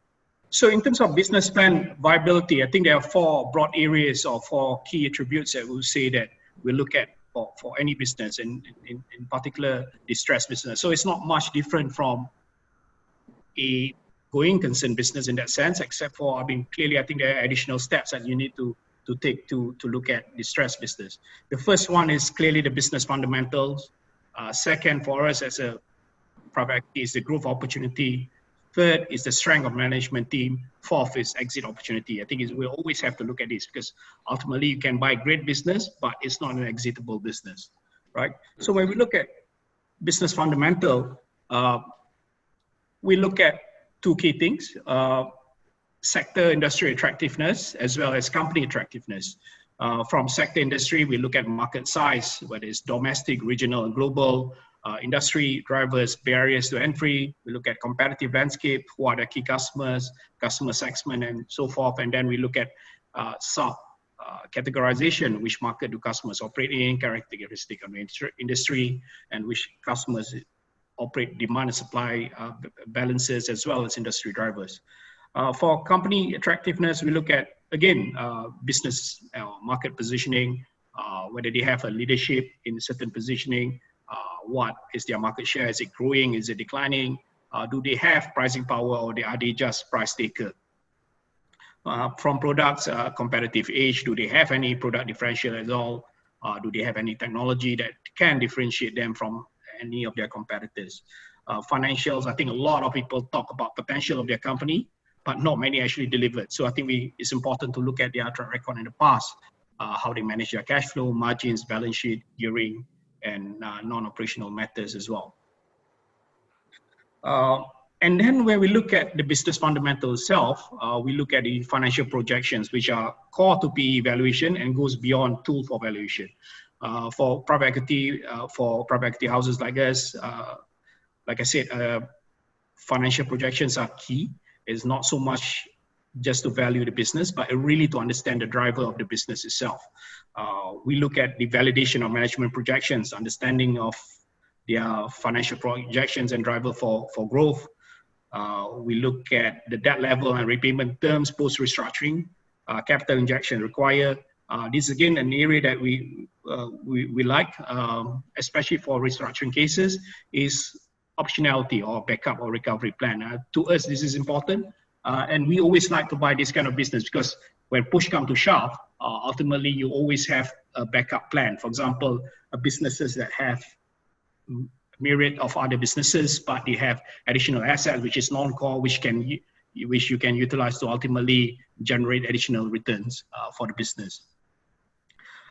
So in terms of business plan viability, I think there are four broad areas or four key attributes that we'll say that we look at for any business, in particular distressed business. So it's not much different from a going concern business in that sense, except for, I mean, clearly I think there are additional steps that you need to take to look at distressed business. The first one is clearly the business fundamentals. Second, for us as a private equity, is the growth opportunity. Third is the strength of management team. Fourth is exit opportunity. I think we always have to look at this because ultimately you can buy great business, but it's not an exitable business, right? So when we look at business fundamental, we look at two key things, sector industry attractiveness as well as company attractiveness. From sector industry, we look at market size, whether it's domestic, regional, and global. Industry drivers, barriers to entry. We look at competitive landscape, who are the key customers, customer segment, and so forth. And then we look at categorization, which market do customers operate in, characteristic of industry, and which customers operate demand and supply balances, as well as industry drivers. For company attractiveness, we look at, again, business market positioning, whether they have a leadership in certain positioning, what is their market share? Is it growing? Is it declining? Do they have pricing power, or are they just price taker? From products, competitive edge, do they have any product differential at all? Do they have any technology that can differentiate them from any of their competitors? Financials, I think a lot of people talk about potential of their company, but not many actually delivered. So I think it's important to look at their track record in the past, how they manage their cash flow, margins, balance sheet, gearing, and non-operational matters as well. And then when we look at the business fundamental itself, we look at the financial projections, which are core to PE valuation and goes beyond tool for valuation. For private equity houses like us, like I said, financial projections are key. It's not so much just to value the business, but really to understand the driver of the business itself. We look at the validation of management projections, understanding of their financial projections and driver for growth. We look at the debt level and repayment terms post-restructuring, capital injection required. This is again an area that we like, especially for restructuring cases, is optionality or backup or recovery plan. To us, this is important. And we always like to buy this kind of business because when push comes to shove, ultimately you always have a backup plan. For example, businesses that have myriad of other businesses, but they have additional assets which is non-core, which you can utilize to ultimately generate additional returns for the business.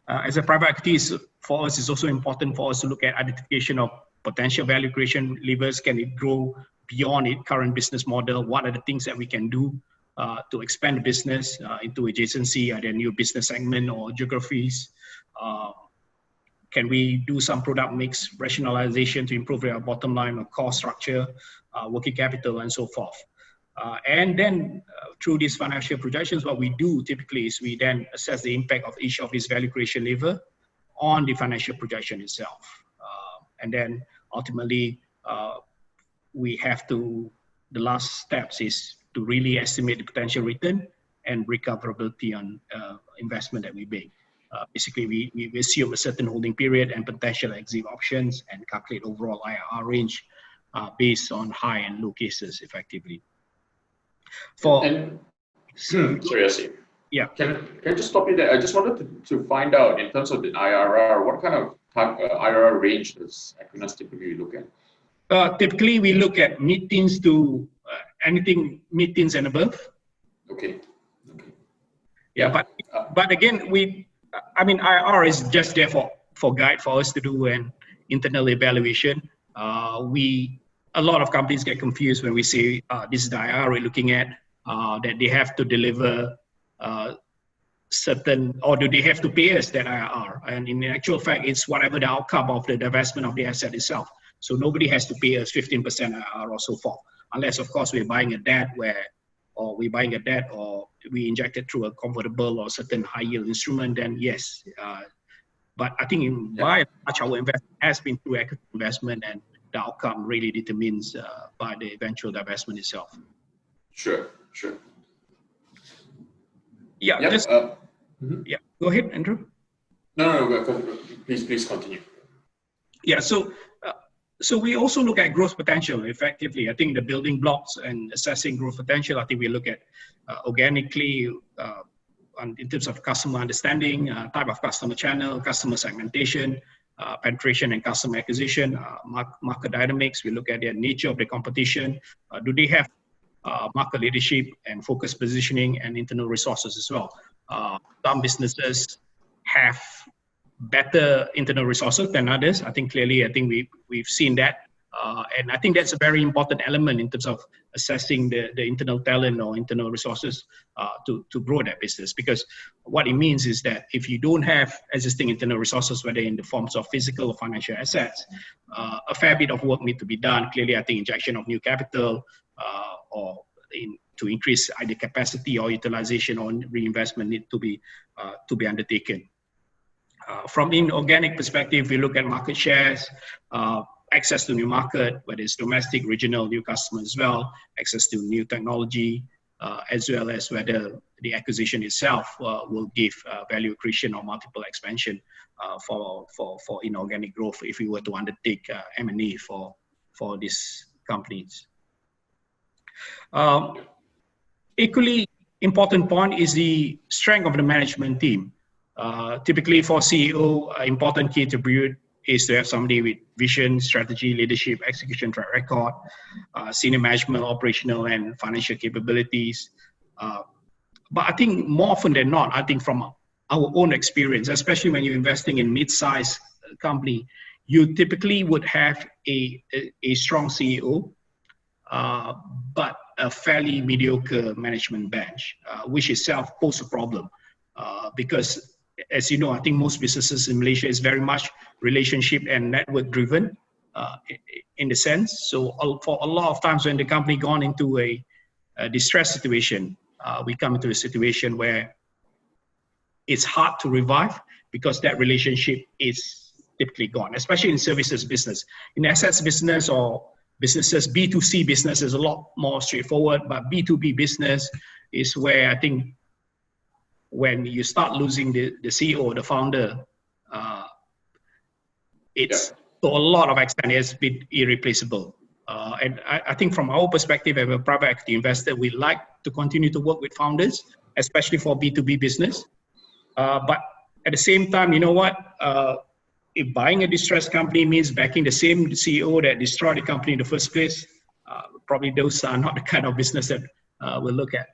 As a private equity, for us, it's also important for us to look at identification of potential value creation levers. Can it grow beyond its current business model? What are the things that we can do to expand the business into adjacency? Are there new business segment or geographies? Can we do some product mix rationalization to improve our bottom line or cost structure, working capital, and so forth? And then through these financial projections, what we do typically is we then assess the impact of each of these value creation levers on the financial projection itself. And then ultimately, we have to, the last steps is to really estimate the potential return and recoverability on investment that we make. Basically, we assume a certain holding period and potential exit options and calculate overall IRR range based on high and low cases effectively. Sorry, Yasir. Yeah. Can I just stop you there? I just wanted to find out, in terms of the IRR, what kind of IRR range does Equinas typically look at? Typically, we look at mid-teens to anything mid-teens and above. Okay. Yeah, but again, IRR is just there for guide for us to do an internal evaluation. A lot of companies get confused when we say this is the IRR we're looking at, that they have to deliver certain, or do they have to pay us that IRR? And in actual fact, it's whatever the outcome of the divestment of the asset itself. So nobody has to pay us 15% IRR or so forth, unless of course we're buying a debt or we inject it through a convertible or certain high yield instrument, then yes. But I think by and large our investment has been through equity investment, and the outcome really determines by the eventual divestment itself. Sure. Yeah, yeah. Go ahead, Andrew. No, please continue. Yeah, so we also look at growth potential effectively. I think the building blocks and assessing growth potential, I think we look at organically in terms of customer understanding, type of customer channel, customer segmentation, penetration and customer acquisition, market dynamics. We look at the nature of the competition. Do they have market leadership and focus positioning and internal resources as well? Some businesses have better internal resources than others. I think we've seen that. And I think that's a very important element in terms of assessing the internal talent or internal resources to grow that business. Because what it means is that if you don't have existing internal resources, whether in the forms of physical or financial assets, a fair bit of work needs to be done. Clearly, I think injection of new capital to increase either capacity or utilization or reinvestment need to be undertaken. From an organic perspective, we look at market shares, access to new market, whether it's domestic, regional, new customers as well, access to new technology, as well as whether the acquisition itself will give value accretion or multiple expansion for inorganic growth if we were to undertake M&A for these companies. Equally important point is the strength of the management team. Typically for CEO, important key attribute is to have somebody with vision, strategy, leadership, execution track record, senior management, operational and financial capabilities. But I think more often than not, I think from our own experience, especially when you're investing in mid-sized company, you typically would have a strong CEO, but a fairly mediocre management bench, which itself poses a problem because, as you know, I think most businesses in Malaysia is very much relationship and network driven in the sense. So for a lot of times when the company gone into a distress situation, we come into a situation where it's hard to revive because that relationship is typically gone, especially in services business. In assets business or businesses, B2C business is a lot more straightforward, but B2B business is where I think when you start losing the CEO, the founder, it's to a lot of extent it's been irreplaceable. And I think from our perspective as a private equity investor, we like to continue to work with founders, especially for B2B business. But at the same time, you know what? If buying a distressed company means backing the same CEO that destroyed the company in the first place, probably those are not the kind of business that we'll look at.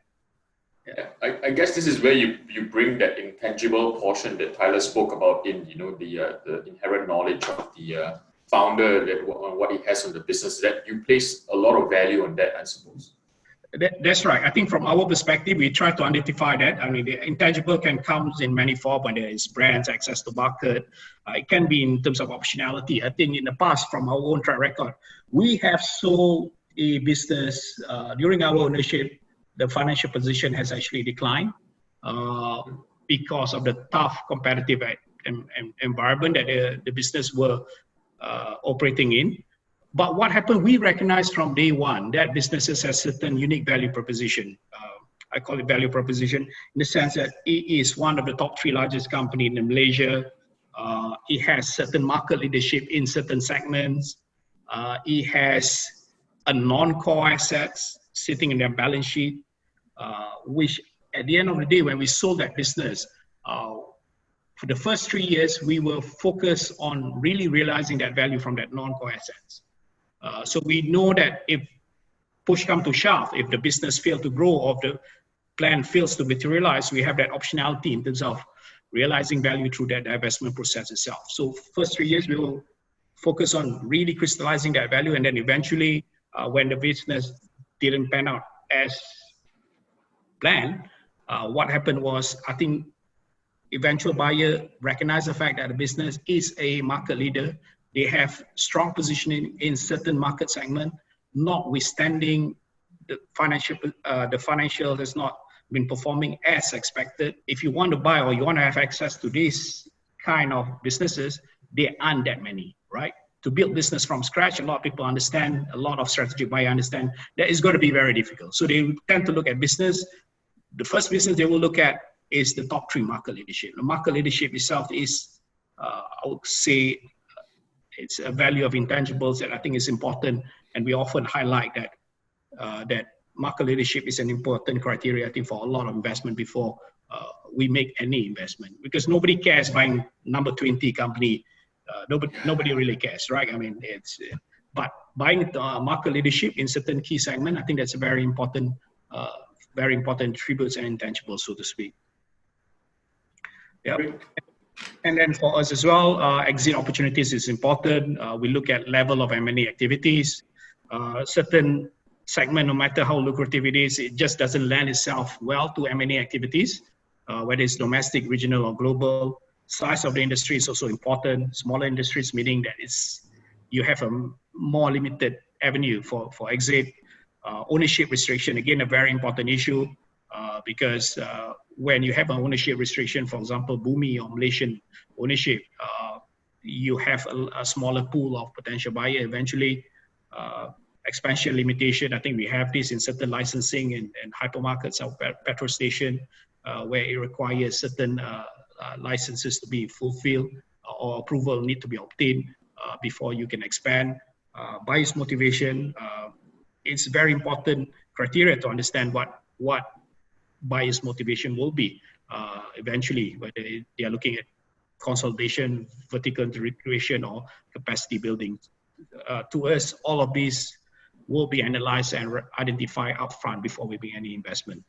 Yeah, I guess this is where you bring that intangible portion that Tyler spoke about in the inherent knowledge of the founder, that on what he has on the business, that you place a lot of value on that, I suppose. That's right. I think from our perspective, we try to identify that. I mean, the intangible can come in many forms, whether it's brands, access to market. It can be in terms of optionality. I think in the past, from our own track record, we have sold a business during our ownership. The financial position has actually declined because of the tough competitive environment that the business were operating in. But what happened, we recognized from day one that businesses have certain unique value proposition. I call it value proposition in the sense that it is one of the top 3 largest companies in Malaysia. It has certain market leadership in certain segments. It has a non-core assets sitting in their balance sheet, which at the end of the day, when we sold that business, for the first 3 years, we were focused on really realizing that value from that non-core assets. So we know that if push come to shove, if the business fails to grow or the plan fails to materialize, we have that optionality in terms of realizing value through that divestment process itself. So first 3 years, we will focus on really crystallizing that value. And then eventually, when the business didn't pan out as planned, what happened was, I think, eventual buyer recognized the fact that the business is a market leader. They have strong positioning in certain market segment, notwithstanding the financial has not been performing as expected. If you want to buy or you want to have access to these kind of businesses, there aren't that many, right? To build business from scratch, a lot of people understand, a lot of strategic buyers understand that it's going to be very difficult. So they tend to look at business. The first business they will look at is the top 3 market leadership. The market leadership itself is, I would say, it's a value of intangibles that I think is important, and we often highlight that that market leadership is an important criteria, I think, for a lot of investment before we make any investment, because nobody cares buying number 20 company. Nobody really cares, right? I mean, but buying market leadership in certain key segment, I think that's a very important attributes and intangibles, so to speak. Yeah. And then for us as well, exit opportunities is important. We look at level of M&A activities. Certain segment, no matter how lucrative it is, it just doesn't lend itself well to M&A activities, whether it's domestic, regional, or global. Size of the industry is also important. Smaller industries, meaning that you have a more limited avenue for exit. Ownership restriction, again, a very important issue, because when you have an ownership restriction, for example, Bumi or Malaysian ownership, you have a smaller pool of potential buyer eventually. Expansion limitation, I think we have this in certain licensing and hypermarkets or petrol station, where it requires certain licenses to be fulfilled or approval need to be obtained before you can expand. Buyer's motivation, it's very important criteria to understand what buyer's motivation will be eventually, whether they are looking at consolidation, vertical integration, or capacity building. To us, all of these will be analyzed and identified upfront before we make any investment.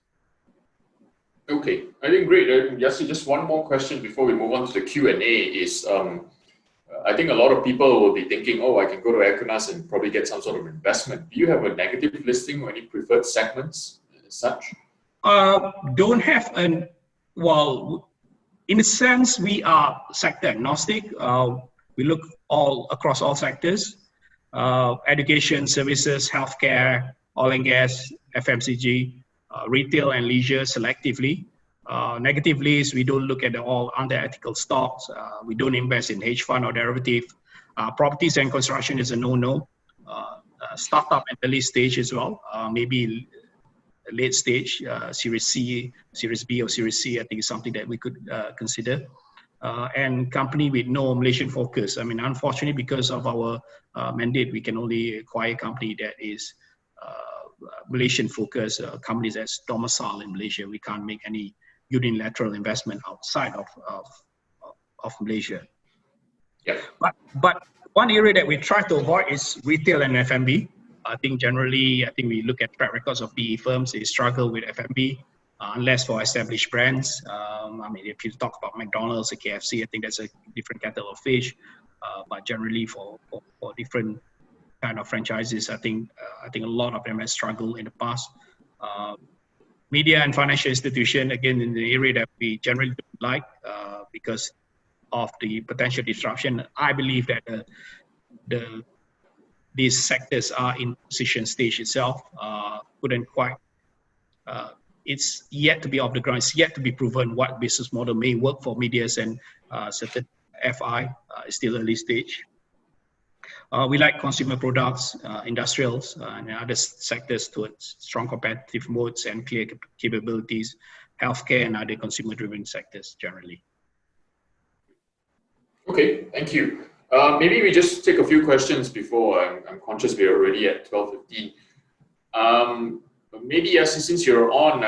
Okay, I think great. Yasir, just one more question before we move on to the Q&A is, I think a lot of people will be thinking, oh, I can go to Equinas and probably get some sort of investment. Do you have a negative listing or any preferred segments as such? Don't have well, in a sense, we are sector agnostic. We look across all sectors, education, services, healthcare, oil and gas, FMCG, retail and leisure selectively. Negatively is we don't look at all unethical stocks. We don't invest in hedge fund or derivative. Properties and construction is a no-no. Startup at early stage as well, maybe late stage, Series C, Series B or Series C, I think is something that we could consider. And company with no Malaysian focus. I mean, unfortunately, because of our mandate, we can only acquire a company that is Malaysian focus, companies that's domiciled in Malaysia. We can't make any unilateral investment outside of Malaysia. Yeah. But one area that we try to avoid is retail and F&B. I think generally, we look at track records of PE firms, they struggle with F&B, unless for established brands. I mean, if you talk about McDonald's or KFC, I think that's a different kettle of fish. but generally for different kind of franchises, I think a lot of them have struggled in the past. Media and financial institution, again, in the area that we generally don't like because of the potential disruption. I believe that these sectors are in transition stage itself. Couldn't quite. It's yet to be off the ground. It's yet to be proven what business model may work for medias and certain FI. It's still early stage. We like consumer products, industrials, and other sectors towards strong competitive modes and clear capabilities, healthcare and other consumer-driven sectors generally. Okay, thank you. Maybe we just take a few questions before. I'm conscious we're already at 12:15. Maybe yes, since you're on,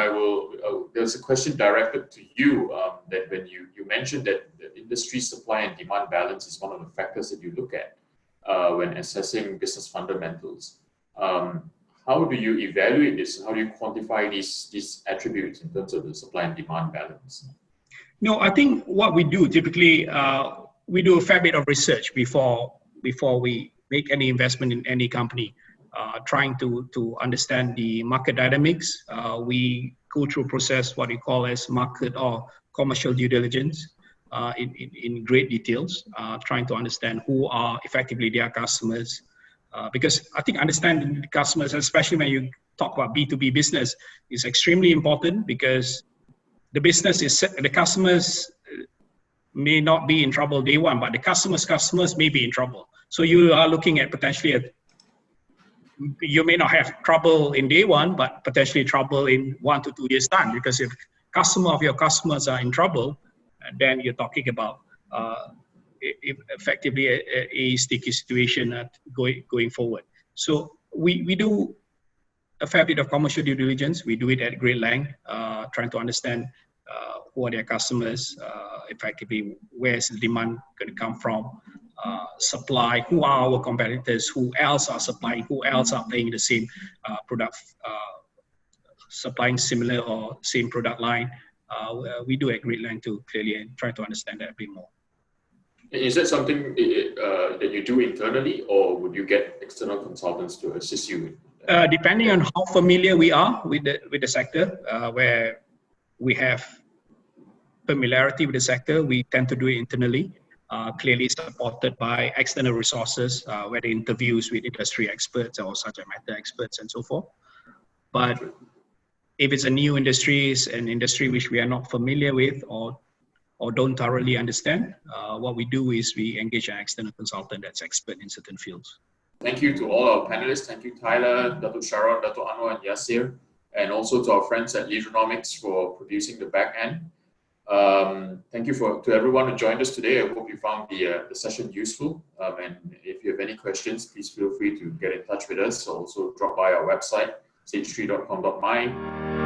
there's a question directed to you that when you mentioned that the industry supply and demand balance is one of the factors that you look at when assessing business fundamentals. How do you evaluate this? How do you quantify these attributes in terms of the supply and demand balance? No, I think what we do typically, we do a fair bit of research before we make any investment in any company, trying to understand the market dynamics. We go through a process, what we call as market or commercial due diligence in great details, trying to understand who are effectively their customers. Because I think understanding the customers, especially when you talk about B2B business, is extremely important because the business is, the customers may not be in trouble day one, but the customers may be in trouble. So you are looking at potentially you may not have trouble in day one, but potentially trouble in 1 to 2 years time, because if customer of your customers are in trouble, then you're talking about effectively a sticky situation going forward. So we do a fair bit of commercial due diligence. We do it at great length, trying to understand who are their customers, effectively where's the demand going to come from, supply, who are our competitors, who else are supplying, who else are playing the same product, supplying similar or same product line. We do a great length to clearly try to understand that a bit more. Is that something that you do internally, or would you get external consultants to assist you? Depending on how familiar we are with the sector, where we have familiarity with the sector, we tend to do it internally, clearly supported by external resources, whether interviews with industry experts or subject matter experts and so forth. But if it's a new industry, it's an industry which we are not familiar with or don't thoroughly understand, what we do is we engage an external consultant that's expert in certain fields. Thank you to all our panelists. Thank you, Tyler, Dato Charon, Dato Anwar, and Yasir, and also to our friends at Leaderonomics for producing the back end. Thank you to everyone who joined us today. I hope you found the session useful. And if you have any questions, please feel free to get in touch with us. Also drop by our website, sage3.com.my.